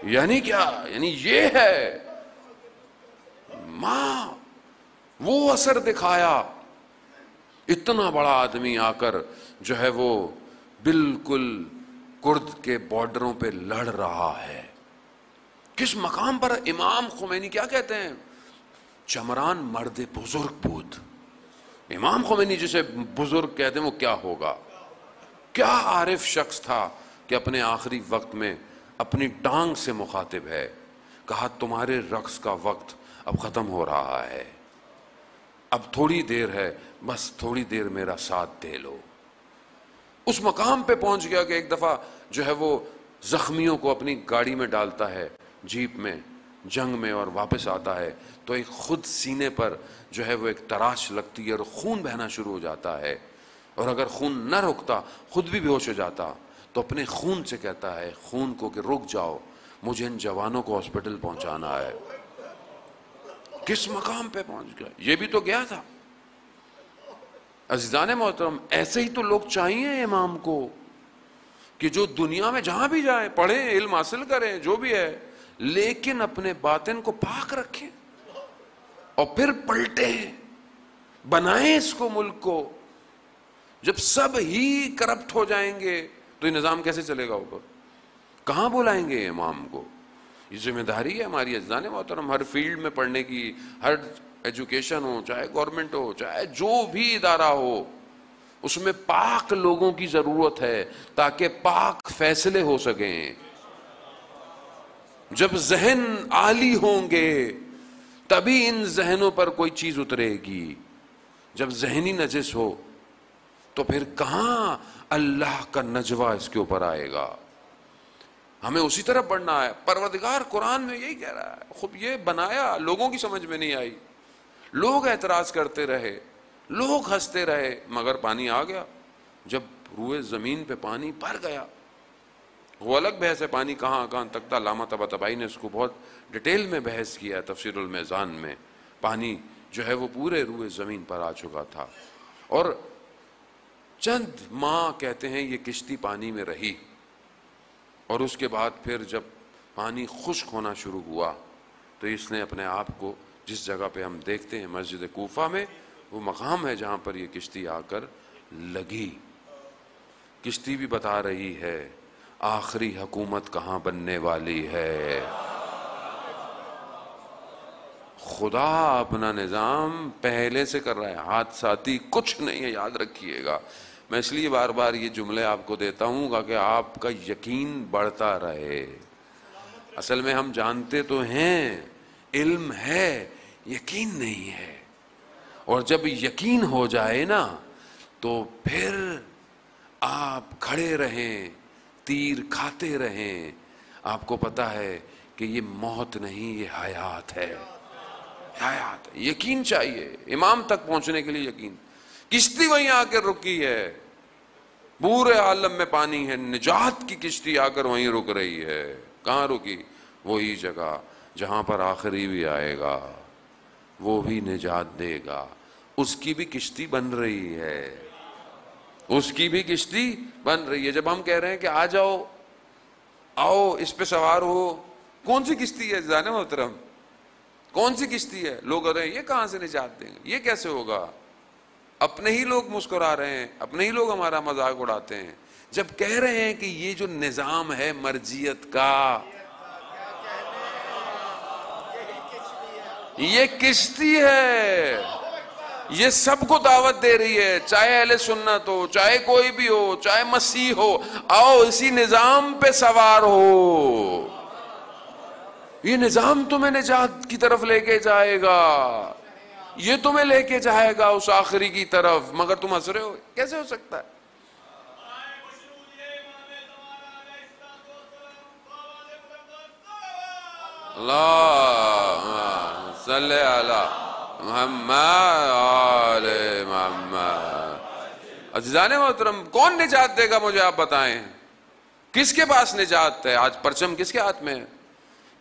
یعنی کیا؟ یعنی یہ ہے ماں، وہ اثر دکھایا. اتنا بڑا آدمی آ کر جو ہے وہ بالکل کرد کے بارڈروں پہ لڑ رہا ہے. کس مقام پر؟ امام خمینی کیا کہتے ہیں؟ چمران مرد بزرگ بود. امام خمینی جسے بزرگ کہتے ہیں وہ کیا ہوگا؟ کیا عارف شخص تھا کہ اپنے آخری وقت میں اپنی ٹانگ سے مخاطب ہے، کہا تمہارے رقص کا وقت اب ختم ہو رہا ہے، اب تھوڑی دیر ہے، بس تھوڑی دیر میرا ساتھ دے لو. اس مقام پہ پہنچ گیا کہ ایک دفعہ جو ہے وہ زخمیوں کو اپنی گاڑی میں ڈالتا ہے، جیپ میں، جنگ میں، اور واپس آتا ہے تو ایک خود سینے پر جو ہے وہ ایک تراش لگتی ہے اور خون بہنا شروع ہو جاتا ہے. اور اگر خون نہ رکتا خود بھی بے ہوش ہو جاتا تو اپنے خون سے کہتا ہے خون کو کہ رک جاؤ، مجھے ان جوانوں کو ہاسپٹل پہنچانا ہے. کس مقام پہ پہنچ گیا؟ یہ بھی تو گیا تھا. عزیزان محترم، ایسے ہی تو لوگ چاہیے امام کو کہ جو دنیا میں جہاں بھی جائیں، پڑھیں، علم حاصل کریں، جو بھی ہے، لیکن اپنے باطن کو پاک رکھیں اور پھر پلٹیں، بنائیں اس کو، ملک کو. جب سب ہی کرپٹ ہو جائیں گے تو یہ نظام کیسے چلے گا اوپر؟ کہاں بلائیں گے امام کو؟ یہ ذمہ داری ہے ہماری عزیزان محترم، ہر فیلڈ میں پڑھنے کی، ہر ایجوکیشن ہو، چاہے گورنمنٹ ہو، چاہے جو بھی ادارہ ہو، اس میں پاک لوگوں کی ضرورت ہے تاکہ پاک فیصلے ہو سکیں. جب ذہن عالی ہوں گے تبھی ان ذہنوں پر کوئی چیز اترے گی. جب ذہنی نجس ہو تو پھر کہاں اللہ کا نجوہ اس کے اوپر آئے گا؟ ہمیں اسی طرح پڑھنا ہے. پروردگار قرآن میں یہی کہہ رہا ہے، خود یہ بنایا، لوگوں کی سمجھ میں نہیں آئی، لوگ اعتراض کرتے رہے، لوگ ہنستے رہے، مگر پانی آ گیا. جب روئے زمین پہ پانی بھر گیا، وہ الگ بحث ہے پانی کہاں تک تھا. علامہ طباطبائی نے اس کو بہت ڈیٹیل میں بحث کیا ہے تفسیر المیزان میں. پانی جو ہے وہ پورے روئے زمین پر آ چکا تھا، اور چند ماہ کہتے ہیں یہ کشتی پانی میں رہی، اور اس کے بعد پھر جب پانی خشک ہونا شروع ہوا تو اس نے اپنے آپ کو، جس جگہ پہ ہم دیکھتے ہیں مسجد کوفہ میں، وہ مقام ہے جہاں پر یہ کشتی آ کر لگی. کشتی بھی بتا رہی ہے آخری حکومت کہاں بننے والی ہے. خدا اپنا نظام پہلے سے کر رہا ہے، حادثاتی کچھ نہیں ہے، یاد رکھیے گا. میں اس لیے بار بار یہ جملے آپ کو دیتا ہوں کہ آپ کا یقین بڑھتا رہے. اصل میں ہم جانتے تو ہیں، علم ہے، یقین نہیں ہے. اور جب یقین ہو جائے نا تو پھر آپ کھڑے رہیں، تیر کھاتے رہیں. آپ کو پتا ہے کہ یہ موت نہیں، یہ حیات ہے. حیات ہے. یقین چاہیے امام تک پہنچنے کے لیے. یقین. کشتی وہیں آ کر رکی ہے، پورے عالم میں پانی ہے، نجات کی کشتی آ کر وہیں رک رہی ہے. کہاں رکی؟ وہی جگہ جہاں پر آخری بھی آئے گا، وہ بھی نجات دے گا. اس کی بھی کشتی بن رہی ہے، اس کی بھی کشتی بن رہی ہے. جب ہم کہہ رہے ہیں کہ آ جاؤ، آؤ اس پہ سوار ہو، کون سی کشتی ہے جانے محترم؟ کون سی کشتی ہے؟ لوگ کہہ رہے ہیں یہ کہاں سے نجات دیں گے، یہ کیسے ہوگا؟ اپنے ہی لوگ مسکرا رہے ہیں، اپنے ہی لوگ ہمارا مذاق اڑاتے ہیں جب کہہ رہے ہیں کہ یہ جو نظام ہے مرجیت کا، یہ کشتی ہے، یہ سب کو دعوت دے رہی ہے، چاہے اہل سنت ہو، چاہے کوئی بھی ہو، چاہے مسیح ہو، آؤ اسی نظام پہ سوار ہو. یہ نظام تمہیں نجات کی طرف لے کے جائے گا، یہ تمہیں لے کے جائے گا اس آخری کی طرف. مگر تم ہنس رہے ہو، کیسے ہو سکتا ہے؟ اللہ صلی علی محمد آل محمد. عزیزان محترم، کون نجات دے گا مجھے آپ بتائیں؟ کس کے پاس نجات ہے؟ آج پرچم کس کے ہاتھ میں ہے؟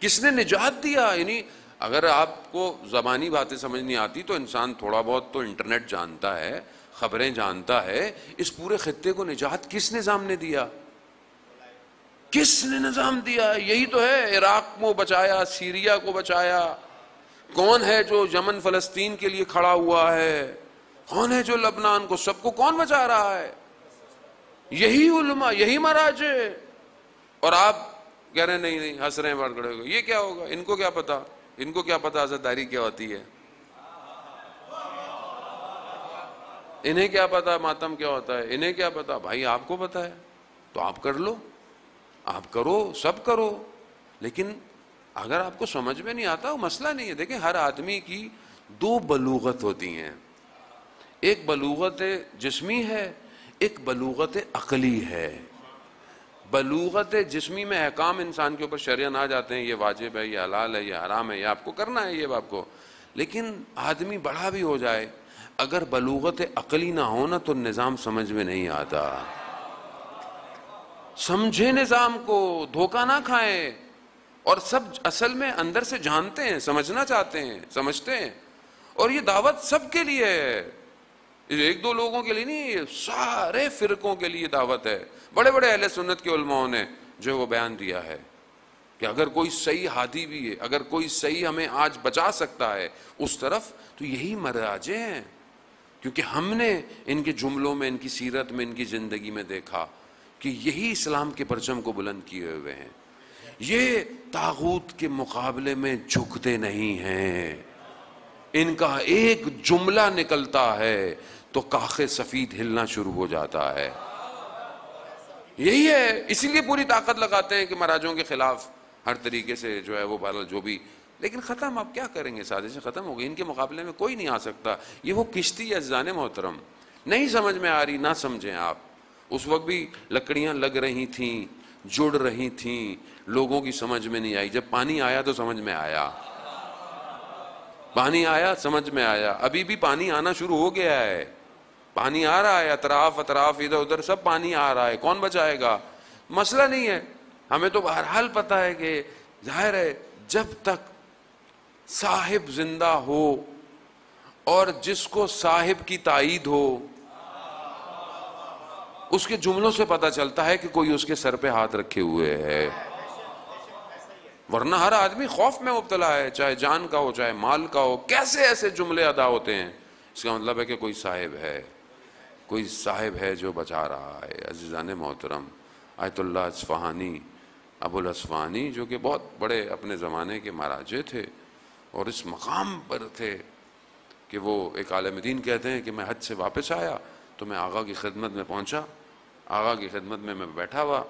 کس نے نجات دیا؟ یعنی اگر آپ کو زبانی باتیں سمجھ نہیں آتی تو انسان تھوڑا بہت تو انٹرنیٹ جانتا ہے، خبریں جانتا ہے. اس پورے خطے کو نجات کس نظام نے دیا؟ کس نے نظام دیا؟ یہی تو ہے. عراق کو بچایا، سیریا کو بچایا. کون ہے جو یمن فلسطین کے لیے کھڑا ہوا ہے؟ کون ہے جو لبنان کو، سب کو کون بچا رہا ہے؟ یہی علماء، یہی مراجع. اور آپ کہہ رہے ہیں نہیں نہیں، ہنس رہے ہیں بڑھ کھڑے ہو گئے. یہ کیا ہوگا؟ ان کو کیا پتا، ان کو کیا پتا عزاداری کیا ہوتی ہے، انہیں کیا پتا ماتم کیا ہوتا ہے، انہیں کیا پتا. بھائی آپ کو پتا ہے تو آپ کر لو، آپ کرو، سب کرو. لیکن اگر آپ کو سمجھ میں نہیں آتا وہ مسئلہ نہیں ہے. دیکھیں ہر آدمی کی دو بلوغت ہوتی ہیں، ایک بلوغت جسمی ہے، ایک بلوغت عقلی ہے. بلوغت جسمی میں احکام انسان کے اوپر شرعاً آ جاتے ہیں، یہ واجب ہے، یہ حلال ہے، یہ حرام ہے، یہ آپ کو کرنا ہے، یہ آپ کو. لیکن آدمی بڑا بھی ہو جائے، اگر بلوغت عقلی نہ ہونا تو نظام سمجھ میں نہیں آتا. سمجھے نظام کو، دھوکہ نہ کھائیں. اور سب اصل میں اندر سے جانتے ہیں، سمجھنا چاہتے ہیں، سمجھتے ہیں. اور یہ دعوت سب کے لیے ہے، ایک دو لوگوں کے لیے نہیں، سارے فرقوں کے لیے دعوت ہے. بڑے بڑے اہل سنت کے علماء نے جو وہ بیان دیا ہے کہ اگر کوئی صحیح ہادی بھی ہے، اگر کوئی صحیح ہمیں آج بچا سکتا ہے اس طرف، تو یہی مراجع ہیں. کیونکہ ہم نے ان کے جملوں میں، ان کی سیرت میں، ان کی زندگی میں دیکھا کہ یہی اسلام کے پرچم کو بلند کیے ہوئے ہیں. یہ طاغوت کے مقابلے میں جھکتے نہیں ہیں. ان کا ایک جملہ نکلتا ہے تو کاخ سفید ہلنا شروع ہو جاتا ہے. یہی ہے، اسی لیے پوری طاقت لگاتے ہیں کہ مراجعوں کے خلاف ہر طریقے سے جو ہے وہ بہرحال جو بھی. لیکن ختم اب کیا کریں گے، سازشیں ختم ہو گئی. ان کے مقابلے میں کوئی نہیں آ سکتا. یہ وہ کشتی ہے عزیزان محترم، نہیں سمجھ میں آ رہی نہ سمجھیں آپ. اس وقت بھی لکڑیاں لگ رہی تھیں، جڑ رہی تھیں، لوگوں کی سمجھ میں نہیں آئی. جب پانی آیا تو سمجھ میں آیا، پانی آیا سمجھ میں آیا. ابھی بھی پانی آنا شروع ہو گیا ہے، پانی آ رہا ہے، اطراف ادھر ادھر سب پانی آ رہا ہے. کون بچائے گا؟ مسئلہ نہیں ہے. ہمیں تو بہرحال پتہ ہے کہ ظاہر ہے جب تک صاحب زندہ ہو اور جس کو صاحب کی تائید ہو، اس کے جملوں سے پتہ چلتا ہے کہ کوئی اس کے سر پہ ہاتھ رکھے ہوئے ہے. ورنہ ہر آدمی خوف میں مبتلا ہے، چاہے جان کا ہو چاہے مال کا ہو. کیسے ایسے جملے ادا ہوتے ہیں؟ اس کا مطلب ہے کہ کوئی صاحب ہے، کوئی صاحب ہے جو بچا رہا ہے. عزیزان محترم، آیت اللہ اصفہانی، ابو الاصفہانی، جو کہ بہت بڑے اپنے زمانے کے مراجع تھے اور اس مقام پر تھے کہ وہ ایک عالم دین کہتے ہیں کہ میں حج سے واپس آیا تو میں آقا کی خدمت میں پہنچا، آقا کی خدمت میں بیٹھا ہوا،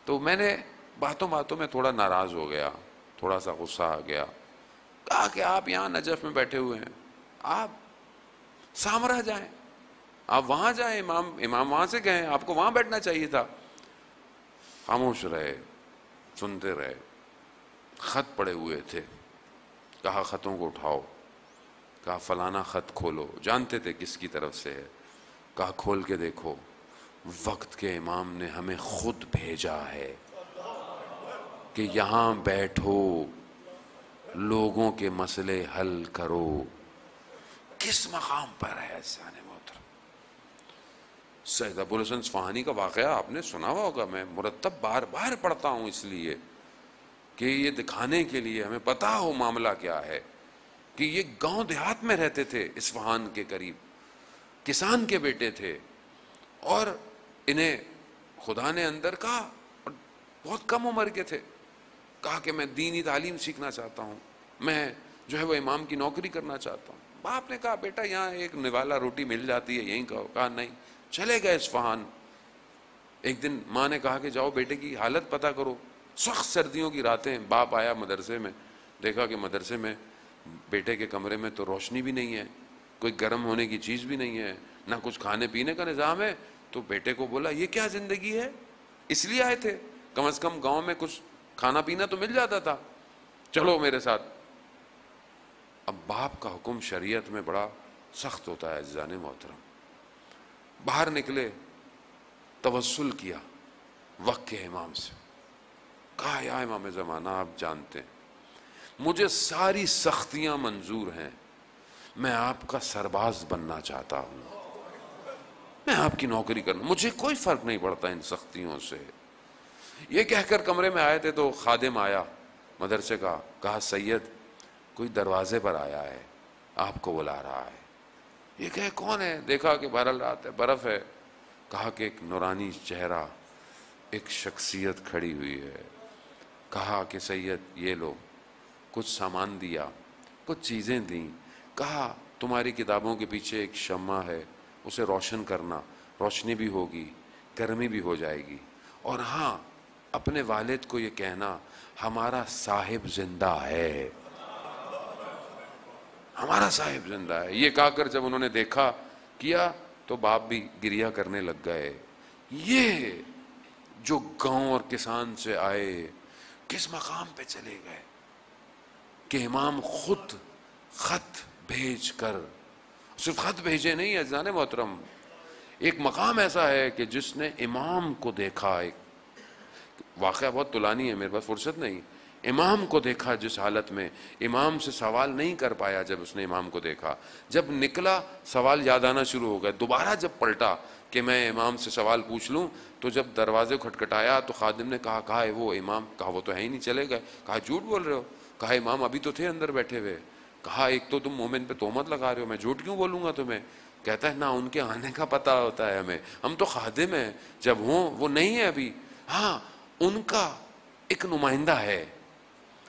تو میں نے باتوں باتوں میں تھوڑا ناراض ہو گیا، تھوڑا سا غصہ آ گیا، کہا کہ آپ یہاں نجف میں بیٹھے ہوئے ہیں، آپ سامرا جائیں، آپ وہاں جائیں، امام وہاں سے گئے، آپ کو وہاں بیٹھنا چاہیے تھا۔ خاموش رہے، سنتے رہے۔ خط پڑے ہوئے تھے، کہا خطوں کو اٹھاؤ، کہا فلانا خط کھولو، جانتے تھے کس کی طرف سے ہے، کہا کھول کے دیکھو، وقت کے امام نے ہمیں خود بھیجا ہے کہ یہاں بیٹھو، لوگوں کے مسئلے حل کرو۔ کس مقام پر ہے عزیزان محترم؟ سید ابو الحسن اصفہانی کا واقعہ آپ نے سنا ہوا ہوگا، میں مرتب بار بار پڑھتا ہوں اس لیے کہ یہ دکھانے کے لیے ہمیں پتا ہو معاملہ کیا ہے، کہ یہ گاؤں دیہات میں رہتے تھے، اصفہان کے قریب، کسان کے بیٹے تھے، اور انہیں خدا نے اندر کہا، اور بہت کم عمر کے تھے، کہا کہ میں دینی تعلیم سیکھنا چاہتا ہوں، میں جو ہے وہ امام کی نوکری کرنا چاہتا ہوں۔ باپ نے کہا بیٹا یہاں ایک نوالا روٹی مل جاتی ہے، یہیں کہو۔ کہا نہیں، چلے گئے اصفہان۔ ایک دن ماں نے کہا کہ جاؤ بیٹے کی حالت پتہ کرو، سخت سردیوں کی راتیں، باپ آیا مدرسے میں، دیکھا کہ مدرسے میں بیٹے کے کمرے میں تو روشنی بھی نہیں ہے، کوئی گرم ہونے کی چیز بھی نہیں ہے، نہ کچھ کھانے پینے کا نظام ہے، تو بیٹے کو بولا یہ کیا زندگی ہے؟ اس لیے آئے تھے، کم از کم گاؤں میں کچھ کھانا پینا تو مل جاتا تھا، چلو میرے ساتھ۔ اب باپ کا حکم شریعت میں بڑا سخت ہوتا ہے عزیزان محترم۔ باہر نکلے، توسل کیا وقت کے امام سے، کہا یا امام زمانہ آپ جانتے ہیں مجھے ساری سختیاں منظور ہیں، میں آپ کا سرباز بننا چاہتا ہوں، میں آپ کی نوکری کرنا، مجھے کوئی فرق نہیں پڑتا ان سختیوں سے۔ یہ کہہ کر کمرے میں آئے تھے تو خادم آیا مدرسے کا، کہا سید کوئی دروازے پر آیا ہے، آپ کو بلا رہا ہے۔ یہ کہے کون ہے؟ دیکھا کہ بہرحال رات ہے، برف ہے، کہا کہ ایک نورانی چہرہ، ایک شخصیت کھڑی ہوئی ہے۔ کہا کہ سید یہ لو، کچھ سامان دیا، کچھ چیزیں دیں، کہا تمہاری کتابوں کے پیچھے ایک شمع ہے، اسے روشن کرنا، روشنی بھی ہوگی، گرمی بھی ہو جائے گی، اور ہاں اپنے والد کو یہ کہنا ہمارا صاحب زندہ ہے، ہمارا صاحب زندہ ہے۔ یہ کہا کر جب انہوں نے دیکھا کیا تو باپ بھی گریہ کرنے لگ گئے۔ یہ جو گاؤں اور کسان سے آئے کس مقام پہ چلے گئے کہ امام خود خط بھیج کر، صرف خط بھیجے نہیں عزیزان محترم، ایک مقام ایسا ہے کہ جس نے امام کو دیکھا، ایک واقعہ بہت طولانی ہے، میرے پاس فرصت نہیں، امام کو دیکھا جس حالت میں، امام سے سوال نہیں کر پایا، جب اس نے امام کو دیکھا، جب نکلا سوال یاد آنا شروع ہو گیا، دوبارہ جب پلٹا کہ میں امام سے سوال پوچھ لوں، تو جب دروازے کھٹکھٹایا تو خادم نے کہا ہے وہ امام؟ کہا وہ تو ہے ہی نہیں، چلے گئے۔ کہا جھوٹ بول رہے ہو؟ کہا امام ابھی تو تھے اندر بیٹھے ہوئے۔ کہا ایک تو تم مومن پہ تہمت لگا رہے ہو، میں جھوٹ کیوں بولوں گا تمہیں؟ کہتا ہے نہ ان کے آنے کا پتہ ہوتا ہے ہمیں، ہم تو خادم ہیں، جب ہوں وہ نہیں ہے ابھی، ہاں ان کا ایک نمائندہ ہے۔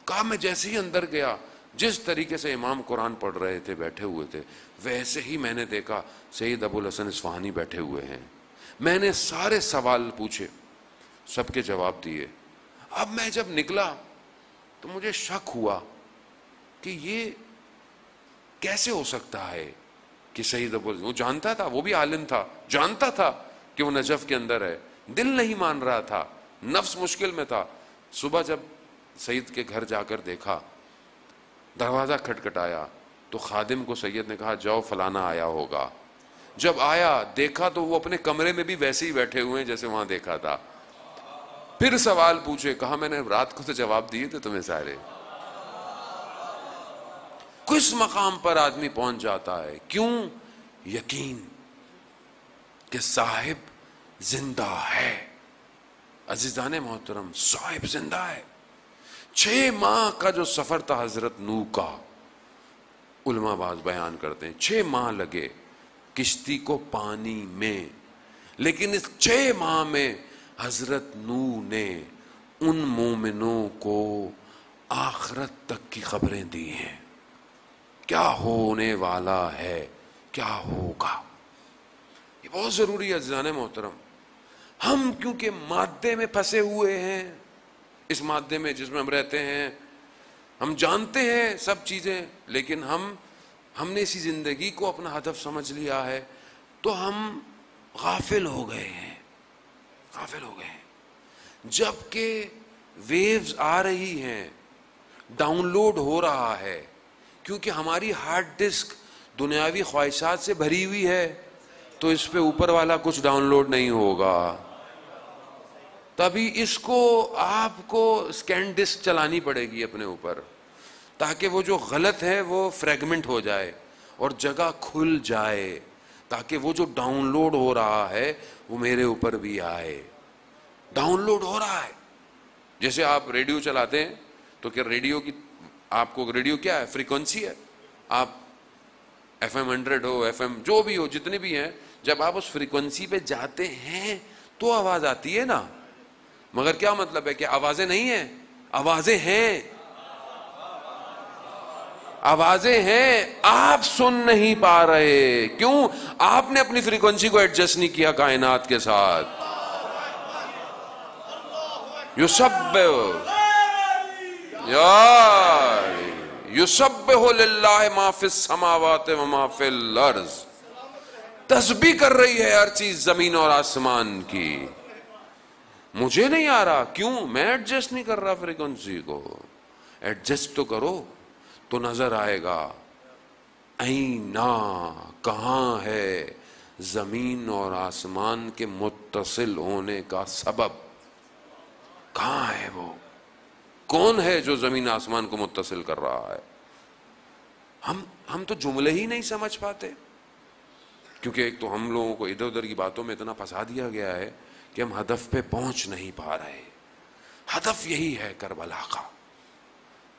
کہا میں جیسے ہی اندر گیا، جس طریقے سے امام قرآن پڑھ رہے تھے، بیٹھے ہوئے تھے، ویسے ہی میں نے دیکھا سید ابو الحسن اصفہانی بیٹھے ہوئے ہیں۔ میں نے سارے سوال پوچھے، سب کے جواب دیے۔ اب میں جب نکلا تو مجھے شک ہوا کہ یہ کیسے ہو سکتا ہے کہ سید ابو الحسن، وہ جانتا تھا، وہ بھی عالم تھا، جانتا تھا کہ وہ نجف کے اندر ہے، دل نہیں مان رہا تھا، نفس مشکل میں تھا۔ صبح جب سید کے گھر جا کر دیکھا، دروازہ کھٹکھٹایا تو خادم کو سید نے کہا جاؤ فلانا آیا ہوگا۔ جب آیا دیکھا تو وہ اپنے کمرے میں بھی ویسے ہی بیٹھے ہوئے ہیں جیسے وہاں دیکھا تھا۔ پھر سوال پوچھے، کہا میں نے رات کو تو جواب دیے تھے تمہیں سارے۔ کس مقام پر آدمی پہنچ جاتا ہے؟ کیوں؟ یقین کہ صاحب زندہ ہے۔ عزیزان محترم، صاحب زندہ ہے۔ 6 ماہ کا جو سفر تھا حضرت نوح کا، علماء بعض بیان کرتے ہیں 6 ماہ لگے کشتی کو پانی میں، لیکن اس 6 ماہ میں حضرت نوح نے ان مومنوں کو آخرت تک کی خبریں دی ہیں، کیا ہونے والا ہے، کیا ہوگا۔ یہ بہت ضروری ہے عزیزان محترم۔ ہم کیونکہ مادے میں پھنسے ہوئے ہیں، اس مادے میں جس میں ہم رہتے ہیں، ہم جانتے ہیں سب چیزیں، لیکن ہم نے اسی زندگی کو اپنا ہدف سمجھ لیا ہے، تو ہم غافل ہو گئے ہیں، غافل ہو گئے ہیں۔ جبکہ ویوز آ رہی ہیں، ڈاؤن لوڈ ہو رہا ہے، کیونکہ ہماری ہارڈ ڈسک دنیاوی خواہشات سے بھری ہوئی ہے، تو اس پہ اوپر والا کچھ ڈاؤن لوڈ نہیں ہوگا۔ تبھی اس کو آپ کو اسکین ڈسک چلانی پڑے گی اپنے اوپر، تاکہ وہ جو غلط ہے وہ فریگمنٹ ہو جائے اور جگہ کھل جائے، تاکہ وہ جو ڈاؤن لوڈ ہو رہا ہے وہ میرے اوپر بھی آئے۔ ڈاؤن لوڈ ہو رہا ہے، جیسے آپ ریڈیو چلاتے ہیں تو کیا ریڈیو کی، آپ کو ریڈیو کیا ہے؟ فریکوینسی ہے۔ آپ FM 100 ہو، FM جو بھی ہو، جتنے بھی ہیں، جب آپ اس فریکوینسی پہ جاتے ہیں تو آواز آتی ہے نا۔ مگر کیا مطلب ہے کہ آوازیں نہیں ہیں؟ آوازیں ہیں، آوازیں ہیں، آپ سن نہیں پا رہے۔ کیوں؟ آپ نے اپنی فریکوینسی کو ایڈجسٹ نہیں کیا کائنات کے ساتھ۔ یسبح للہ ما فی السماوات وما فی الارض، تسبیح کر رہی ہے ہر چیز زمین اور آسمان کی۔ مجھے نہیں آ رہا، کیوں؟ میں ایڈجسٹ نہیں کر رہا فریکوینسی کو۔ ایڈجسٹ تو کرو تو نظر آئے گا۔ اینا، کہاں ہے زمین اور آسمان کے متصل ہونے کا سبب؟ کہاں ہے وہ؟ کون ہے جو زمین آسمان کو متصل کر رہا ہے؟ ہم تو جملے ہی نہیں سمجھ پاتے، کیونکہ ایک تو ہم لوگوں کو ادھر ادھر کی باتوں میں اتنا پھنسا دیا گیا ہے کہ ہم ہدف پہ پہنچ نہیں پا رہے۔ ہدف یہی ہے کربلا کا،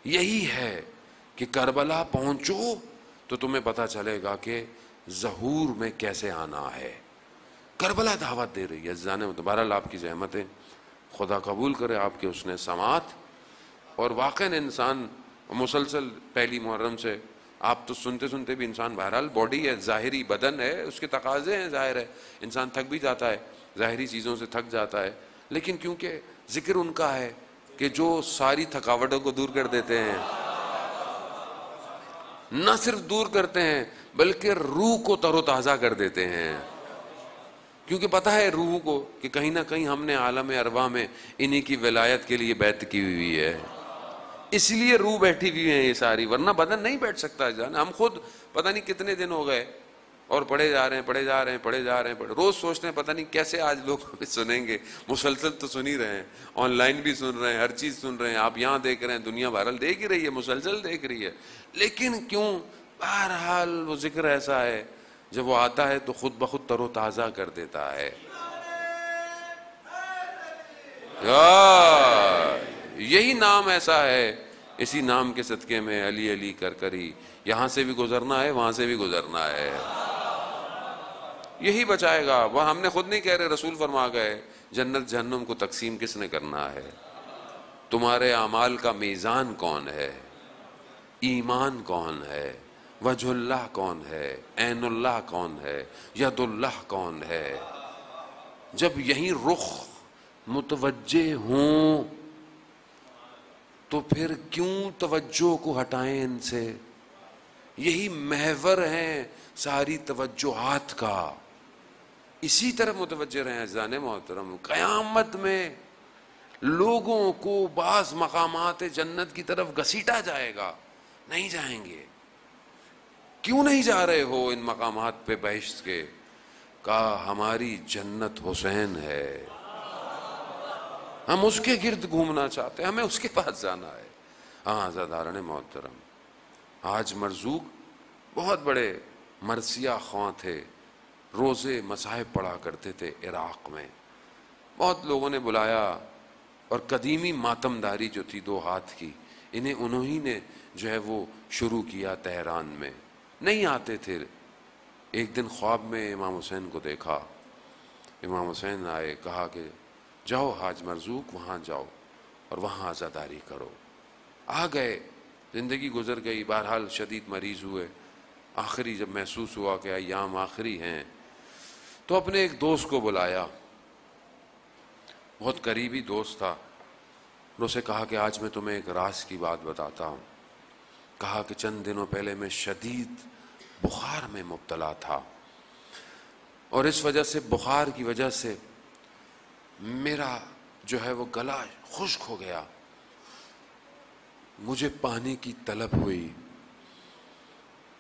یہی ہے کہ کربلا پہنچو تو تمہیں پتا چلے گا کہ ظہور میں کیسے آنا ہے۔ کربلا دعوت دے رہی ہے عزیزان، بہرحال آپ کی زحمتیں خدا قبول کرے، آپ کے حسن سماعت۔ اور واقعاً انسان مسلسل پہلی محرم سے آپ تو سنتے سنتے بھی انسان، بہرحال باڈی ہے، ظاہری بدن ہے، اس کے تقاضے ہیں، ظاہر ہے انسان تھک بھی جاتا ہے، ظاہری چیزوں سے تھک جاتا ہے، لیکن کیونکہ ذکر ان کا ہے کہ جو ساری تھکاوٹوں کو دور کر دیتے ہیں، نہ صرف دور کرتے ہیں بلکہ روح کو تر و تازہ کر دیتے ہیں۔ کیونکہ پتہ ہے روح کو کہ کہیں نہ کہیں ہم نے عالم ارواح میں انہی کی ولایت کے لیے بیعت کی ہوئی ہے، اس لیے روح بیٹھی ہوئی ہے یہ ساری، ورنہ بدن نہیں بیٹھ سکتا جان۔ ہم خود پتہ نہیں کتنے دن ہو گئے اور پڑھے جا رہے ہیں، روز سوچتے ہیں پتہ نہیں کیسے آج لوگ سنیں گے۔ مسلسل تو سن ہی رہے ہیں، آن لائن بھی سن رہے ہیں، ہر چیز سن رہے ہیں، آپ یہاں دیکھ رہے ہیں، دنیا بہرحال دیکھ ہی رہی ہے، مسلسل دیکھ رہی ہے، لیکن کیوں؟ بہرحال وہ ذکر ایسا ہے جب وہ آتا ہے تو خود بخود تر و تازہ کر دیتا ہے۔ یہی نام ایسا ہے، اسی نام کے صدقے میں علی علی کر کری، یہاں سے بھی گزرنا ہے، وہاں سے بھی گزرنا ہے، یہی بچائے گا۔ وہ ہم نے خود نہیں کہہ رہے، رسول فرما گئے جنت جہنم کو تقسیم کس نے کرنا ہے؟ تمہارے اعمال کا میزان کون ہے؟ ایمان کون ہے؟ وجہ اللہ کون ہے؟ عین اللہ کون ہے؟ ید اللہ کون ہے؟ جب یہیں رخ متوجہ ہوں تو پھر کیوں توجہ کو ہٹائیں ان سے؟ یہی محور ہیں ساری توجہات کا، اسی طرف متوجہ رہیں عزیزان محترم۔ قیامت میں لوگوں کو بعض مقامات جنت کی طرف گھسیٹا جائے گا، نہیں جائیں گے۔ کیوں نہیں جا رہے ہو ان مقامات پہ بہشت کے؟ کہا ہماری جنت حسین ہے، ہم اس کے گرد گھومنا چاہتے ہیں، ہمیں اس کے پاس جانا ہے۔ ہاں عزیزان محترم، آج مرزوق بہت بڑے مرثیہ خواں تھے، روزے مصاحب پڑھا کرتے تھے عراق میں، بہت لوگوں نے بلایا، اور قدیمی ماتمداری جو تھی 2 ہاتھ کی، انہی نے جو ہے وہ شروع کیا تہران میں، نہیں آتے تھے۔ ایک دن خواب میں امام حسین کو دیکھا، امام حسین آئے، کہا کہ جاؤ حاج مرزوق وہاں جاؤ اور وہاں عزاداری کرو۔ آ گئے، زندگی گزر گئی، بہرحال شدید مریض ہوئے، آخری جب محسوس ہوا کہ ایام آخری ہیں تو اپنے ایک دوست کو بلایا، بہت قریبی دوست تھا، اور اسے کہا کہ آج میں تمہیں ایک راز کی بات بتاتا ہوں۔ کہا کہ چند دنوں پہلے میں شدید بخار میں مبتلا تھا، اور اس وجہ سے، بخار کی وجہ سے میرا جو ہے وہ گلا خشک ہو گیا، مجھے پانی کی طلب ہوئی۔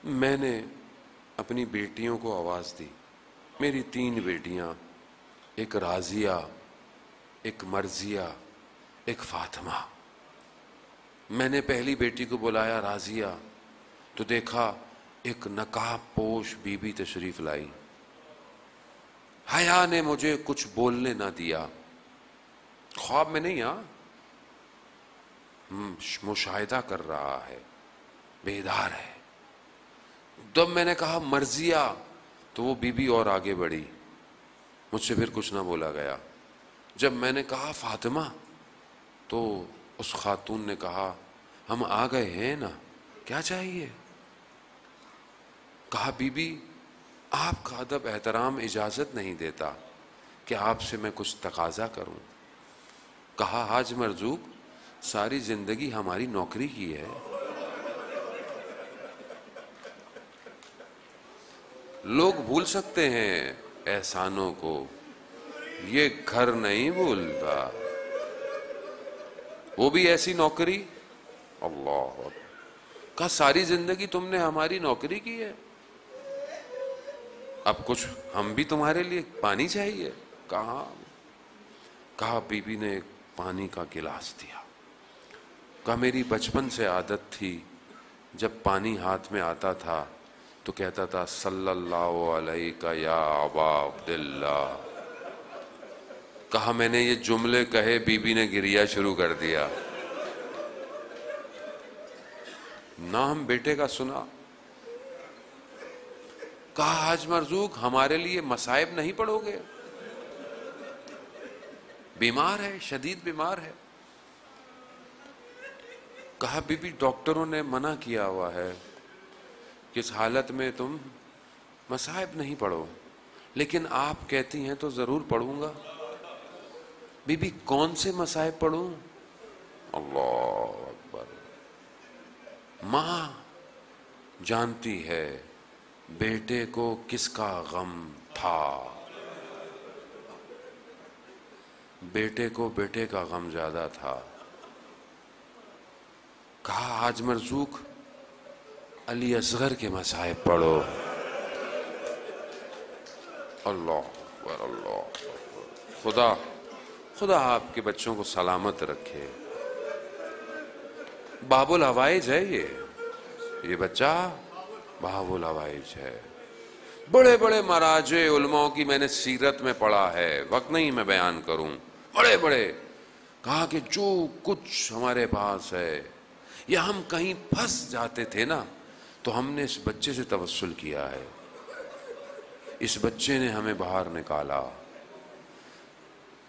میں نے اپنی بیٹیوں کو آواز دی، میری 3 بیٹیاں، ایک راضیہ، ایک مرضیہ، ایک فاطمہ۔ میں نے پہلی بیٹی کو بلایا راضیہ، تو دیکھا ایک نقاب پوش بی بی تشریف لائی۔ حیا نے مجھے کچھ بولنے نہ دیا، خواب میں نہیں، مشاہدہ کر رہا ہے، بیدار ہے۔ جب میں نے کہا مرضیہ، تو وہ بی بی اور آگے بڑھی، مجھ سے پھر کچھ نہ بولا گیا۔ جب میں نے کہا فاطمہ، تو اس خاتون نے کہا ہم آ گئے ہیں نا، کیا چاہیے؟ کہا بی بی آپ کا ادب احترام اجازت نہیں دیتا کہ آپ سے میں کچھ تقاضا کروں۔ کہا حاج مرزوق ساری زندگی ہماری نوکری کی ہے، لوگ بھول سکتے ہیں احسانوں کو، یہ گھر نہیں بھولتا، وہ بھی ایسی نوکری۔ اللہ اکبر۔ کہا ساری زندگی تم نے ہماری نوکری کی ہے، اب کچھ ہم بھی تمہارے لیے پانی چاہیے۔ کہا بی بی نے ایک پانی کا گلاس دیا۔ کہا میری بچپن سے عادت تھی، جب پانی ہاتھ میں آتا تھا تو کہتا تھا صلی اللہ علیہ یا ابا عبداللہ۔ کہا میں نے یہ جملے کہے، بی بی نے گریا شروع کر دیا۔ نام بیٹے کا سنا۔ کہا حاج مرزوق ہمارے لیے مصائب نہیں پڑھو گے؟ بیمار ہے، شدید بیمار ہے۔ کہا بی بی ڈاکٹروں نے منع کیا ہوا ہے کہ اس حالت میں تم مصائب نہیں پڑھو، لیکن آپ کہتی ہیں تو ضرور پڑھوں گا۔ بی بی کون سے مصائب پڑھوں؟ اللہ اکبر۔ ماں جانتی ہے بیٹے کو کس کا غم تھا، بیٹے کو بیٹے کا غم زیادہ تھا۔ کہا حاج مرزوق علی اصغر کے مصائب پڑھو۔ اللہ اکبر، اللہ اکبر۔ خدا آپ کے بچوں کو سلامت رکھے۔ باب الحوائج ہے یہ بچہ باب الحوائج ہے۔ بڑے بڑے مراجع علماء کی میں نے سیرت میں پڑھا ہے، وقت نہیں میں بیان کروں، بڑے بڑے۔ کہا کہ جو کچھ ہمارے پاس ہے، یا ہم کہیں پھنس جاتے تھے نا، تو ہم نے اس بچے سے توسل کیا ہے، اس بچے نے ہمیں باہر نکالا۔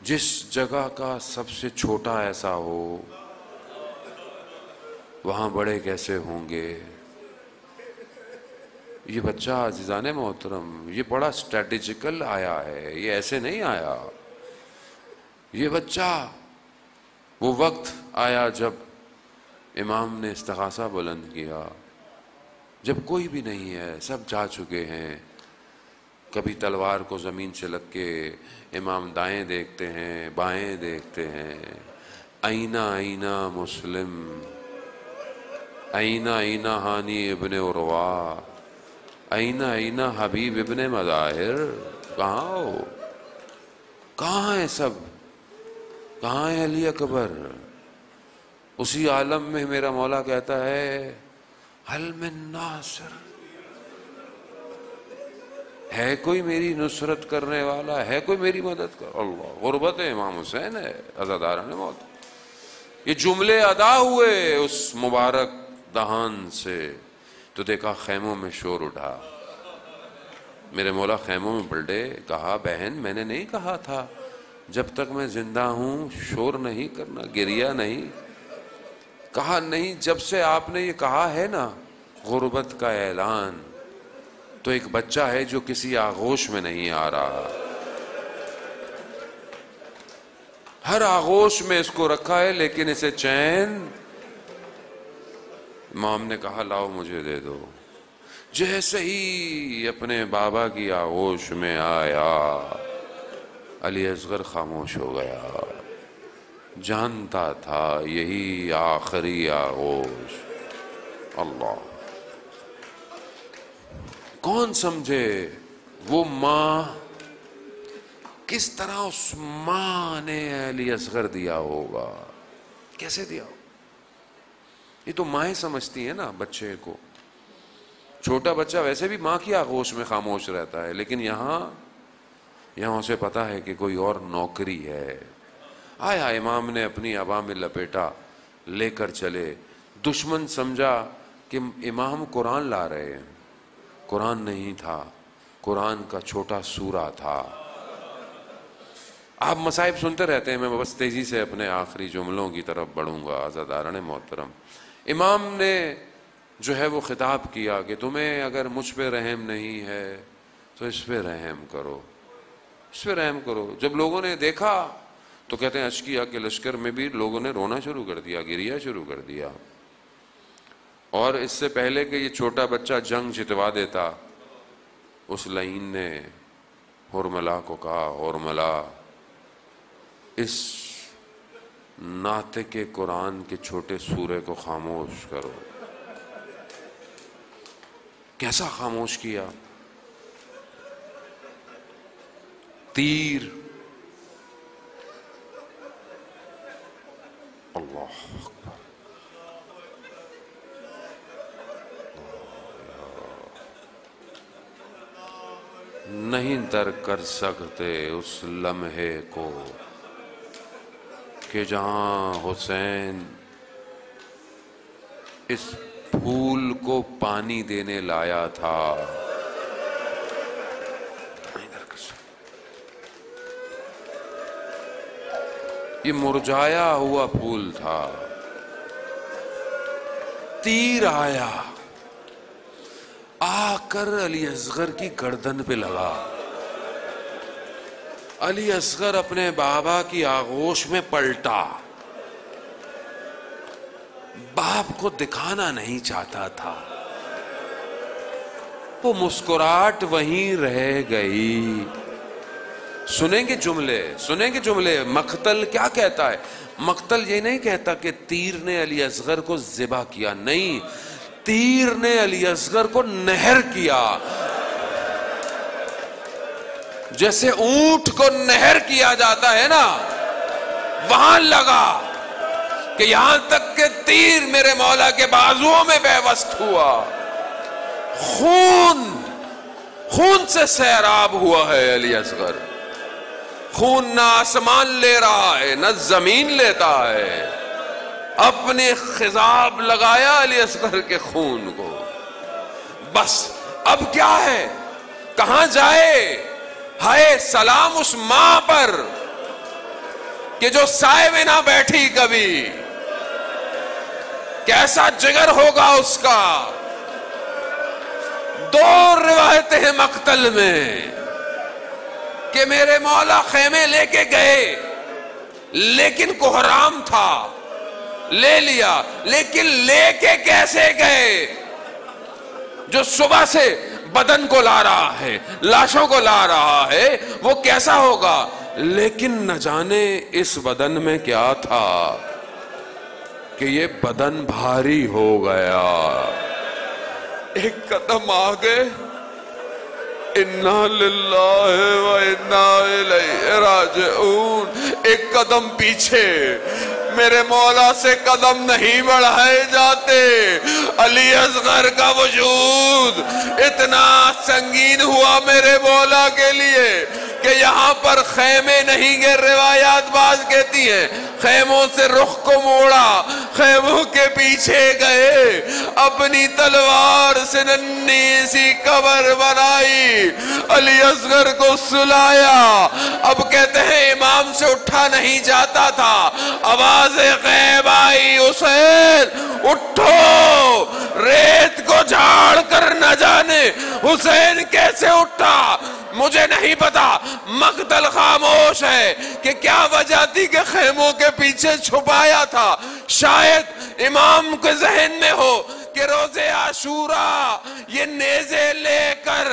جس جگہ کا سب سے چھوٹا ایسا ہو، وہاں بڑے کیسے ہوں گے۔ یہ بچہ عزیزان محترم یہ بڑا اسٹریٹجیکل آیا ہے، یہ ایسے نہیں آیا۔ یہ بچہ وہ وقت آیا جب امام نے استغاثہ بلند کیا، جب کوئی بھی نہیں ہے، سب جا چکے ہیں۔ کبھی تلوار کو زمین سے لگ کے امام دائیں دیکھتے ہیں، بائیں دیکھتے ہیں، آئینہ آئینہ مسلم، آئینہ آئینہ ہانی ابن عروہ، آئینہ آئینہ حبیب ابن مظاہر۔ کہاں ہو؟ کہاں ہے سب؟ کہاں ہے علی اکبر؟ اسی عالم میں میرا مولا کہتا ہے حل من ناصر، ہے کوئی میری نصرت کرنے والا، ہے کوئی میری مدد کر؟ اللہ، غربت امام حسین ہے عزاداران موت۔ یہ جملے ادا ہوئے اس مبارک دہان سے تو دیکھا خیموں میں شور اٹھا۔ میرے مولا خیموں میں پلٹے، کہا بہن میں نے نہیں کہا تھا جب تک میں زندہ ہوں شور نہیں کرنا، گریہ نہیں، کہا نہیں۔ جب سے آپ نے یہ کہا ہے نا غربت کا اعلان، تو ایک بچہ ہے جو کسی آغوش میں نہیں آ رہا، ہر آغوش میں اس کو رکھا ہے لیکن اسے چین۔ امام نے کہا لاؤ مجھے دے دو۔ جیسے ہی اپنے بابا کی آغوش میں آیا علی اصغر خاموش ہو گیا، جانتا تھا یہی آخری آغوش۔ اللہ، کون سمجھے وہ ماں کس طرح اس ماں نے علی اصغر دیا ہوگا، کیسے دیا ہوگا؟ یہ تو مائیں سمجھتی ہیں نا بچے کو۔ چھوٹا بچہ ویسے بھی ماں کی آغوش میں خاموش رہتا ہے، لیکن یہاں اسے پتا ہے کہ کوئی اور نوکری ہے۔ آیا امام نے اپنی عبا میں لپیٹا، لے کر چلے۔ دشمن سمجھا کہ امام قرآن لا رہے ہیں، قرآن نہیں تھا، قرآن کا چھوٹا سورہ تھا۔ آپ مصائب سنتے رہتے ہیں، میں بس تیزی سے اپنے آخری جملوں کی طرف بڑھوں گا۔ عزاداران محترم، امام نے جو ہے وہ خطاب کیا کہ تمہیں اگر مجھ پہ رحم نہیں ہے تو اس پہ رحم کرو، اس پہ رحم کرو۔ جب لوگوں نے دیکھا تو کہتے ہیں اشکیا کے لشکر میں بھی لوگوں نے رونا شروع کر دیا، گریہ شروع کر دیا۔ اور اس سے پہلے کہ یہ چھوٹا بچہ جنگ جتوا دیتا، اس لعین نے حرملہ کو کہا، حرملہ اس ناطق قرآن کے چھوٹے سورے کو خاموش کرو۔ کیسا خاموش کیا؟ تیر، اللہ اکبر، نہیں ترک کر سکتے اس لمحے کو کہ جہاں حسین اس پھول کو پانی دینے لایا تھا۔ یہ مرجھایا ہوا پھول تھا، تیر آیا، آ کر علی اصغر کی گردن پہ لگا۔ علی اصغر اپنے بابا کی آغوش میں پلٹا، باپ کو دکھانا نہیں چاہتا تھا، وہ مسکراہٹ وہیں رہ گئی۔ سنیں گے جملے۔ مقتل کیا کہتا ہے؟ مقتل یہ نہیں کہتا کہ تیر نے علی اصغر کو ذبح کیا، نہیں، تیر نے علی اصغر کو نہر کیا۔ جیسے اونٹ کو نہر کیا جاتا ہے نا، وہاں لگا کہ یہاں تک کہ تیر میرے مولا کے بازوؤں میں پیوست ہوا، خون سے سیراب ہوا ہے علی اصغر۔ خون نہ آسمان لے رہا ہے نہ زمین لیتا ہے، اپنے خضاب لگایا علی اصغر کے خون کو۔ بس اب کیا ہے، کہاں جائے؟ ہائے سلام اس ماں پر کہ جو سائے میں نہ بیٹھی کبھی، کیسا جگر ہوگا اس کا۔ دو روایتیں ہیں مقتل میں کہ میرے مولا خیمے لے کے گئے، لیکن کوہرام تھا، لے لیا، لیکن لے کے کیسے گئے؟ جو صبح سے بدن کو لا رہا ہے، لاشوں کو لا رہا ہے، وہ کیسا ہوگا؟ لیکن نہ جانے اس بدن میں کیا تھا کہ یہ بدن بھاری ہو گیا۔ ایک قدم آگے، انا للہ و انا الیہ راجعون، ایک قدم پیچھے، میرے مولا سے قدم نہیں بڑھائے جاتے۔ علی اصغر کا وجود اتنا سنگین ہوا میرے مولا کے لیے کہ یہاں پر خیمے نہیں گے، روایات بعض کہتی ہیں خیموں سے رخ کو موڑا، خیموں کے پیچھے گئے، اپنی تلوار سے ننھی سی قبر بنائی، علی اصغر کو سلایا۔ اب کہتے ہیں امام سے اٹھا نہیں جاتا تھا، آواز غیب آئی، حسین اٹھو، ریت کو جھاڑ کر نہ جانے حسین کیسے اٹھا مجھے نہیں پتا۔ مقتل خاموش ہے کہ کیا وجہ تھی کہ خیموں کے پیچھے چھپایا تھا۔ شاید امام کے ذہن میں ہو کہ روز عاشوراء یہ نیزے لے کر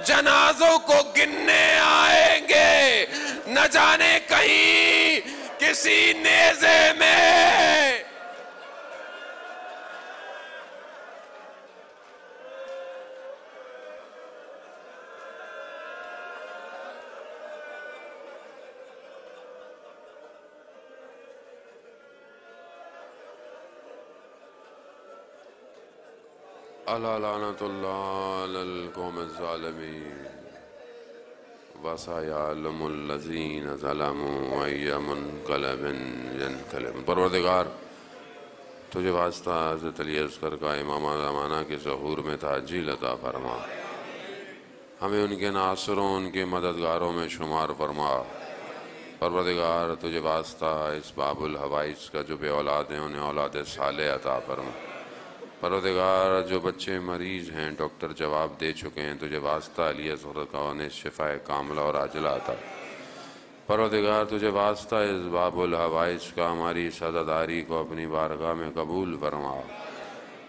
جنازوں کو گننے آئیں گے، نہ جانے کہیں کسی نیزے میں الا لعنت اللہ علی القوم الظالمین وسيعلم الذین ظلموا ای منقلب ینقلبون۔ پروردگار تجھے واسطہ حضرت علی اصغر کا امام زمانہ کے ظہور میں تعجیل عطا فرما، ہمیں ان کے ناصروں ان کے مددگاروں میں شمار فرما۔ پروردگار تجھے واسطہ اس باب الحوائج کا جو بے اولاد ہیں انہیں اولاد صالح عطا فرما۔ پروردگار جو بچے مریض ہیں ڈاکٹر جواب دے چکے ہیں، تجھے واسطہ علی اصغر کا انہیں شفائے کاملہ اور عاجلہ عطا۔ پروردگار تجھے واسطہ اس باب الحوائج کا ہماری سزاداری کو اپنی بارگاہ میں قبول فرما۔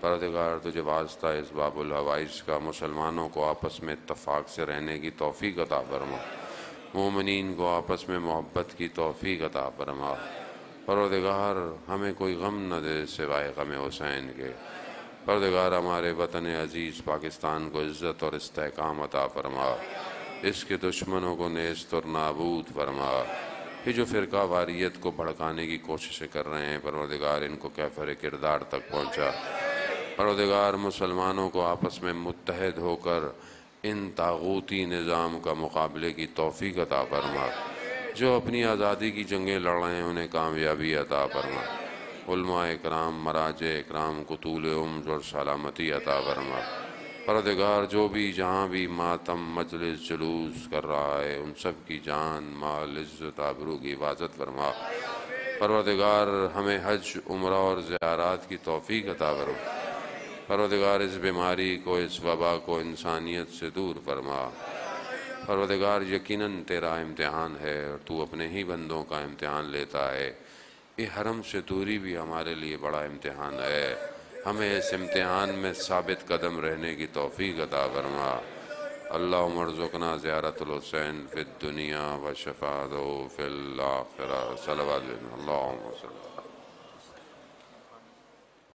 پروردگار تجھے واسطہ اس باب الحوائج کا مسلمانوں کو آپس میں اتفاق سے رہنے کی توفیق عطا فرما، مومنین کو آپس میں محبت کی توفیق عطا فرما۔ پروردگار ہمیں کوئی غم نہ دے سوائے غم حسین کے۔ پروردگار ہمارے وطن عزیز پاکستان کو عزت اور استحکام عطا فرما، اس کے دشمنوں کو نیست اور نابود فرما۔ یہ جو فرقہ واریت کو بھڑکانے کی کوششیں کر رہے ہیں پروردگار ان کو کیفر کردار تک پہنچا۔ پروردگار مسلمانوں کو آپس میں متحد ہو کر ان طاغوتی نظام کا مقابلے کی توفیق عطا فرما۔ جو اپنی آزادی کی جنگیں لڑ رہے ہیں انہیں کامیابی عطا فرما۔ علماء اکرام، مراجع اکرام کو طول عمر اور سلامتی عطا فرما۔ پروردگار جو بھی جہاں بھی ماتم مجلس جلوس کر رہا ہے ان سب کی جان مال عزت آبرو کی حفاظت فرما۔ پروردگار ہمیں حج عمرہ اور زیارات کی توفیق عطا فرما۔ پروردگار اس بیماری کو اس وبا کو انسانیت سے دور فرما۔ پروردگار یقیناً تیرا امتحان ہے اور تو اپنے ہی بندوں کا امتحان لیتا ہے۔ یہ حرم سے دوری بھی ہمارے لیے بڑا امتحان ہے، ہمیں اس امتحان میں ثابت قدم رہنے کی توفیق عطا فرما۔ اللہم ارزقنا زیارت الحسین فی الدنیا و شفاعتہ فی الآخرہ۔ صلوات اللہم صلی اللہ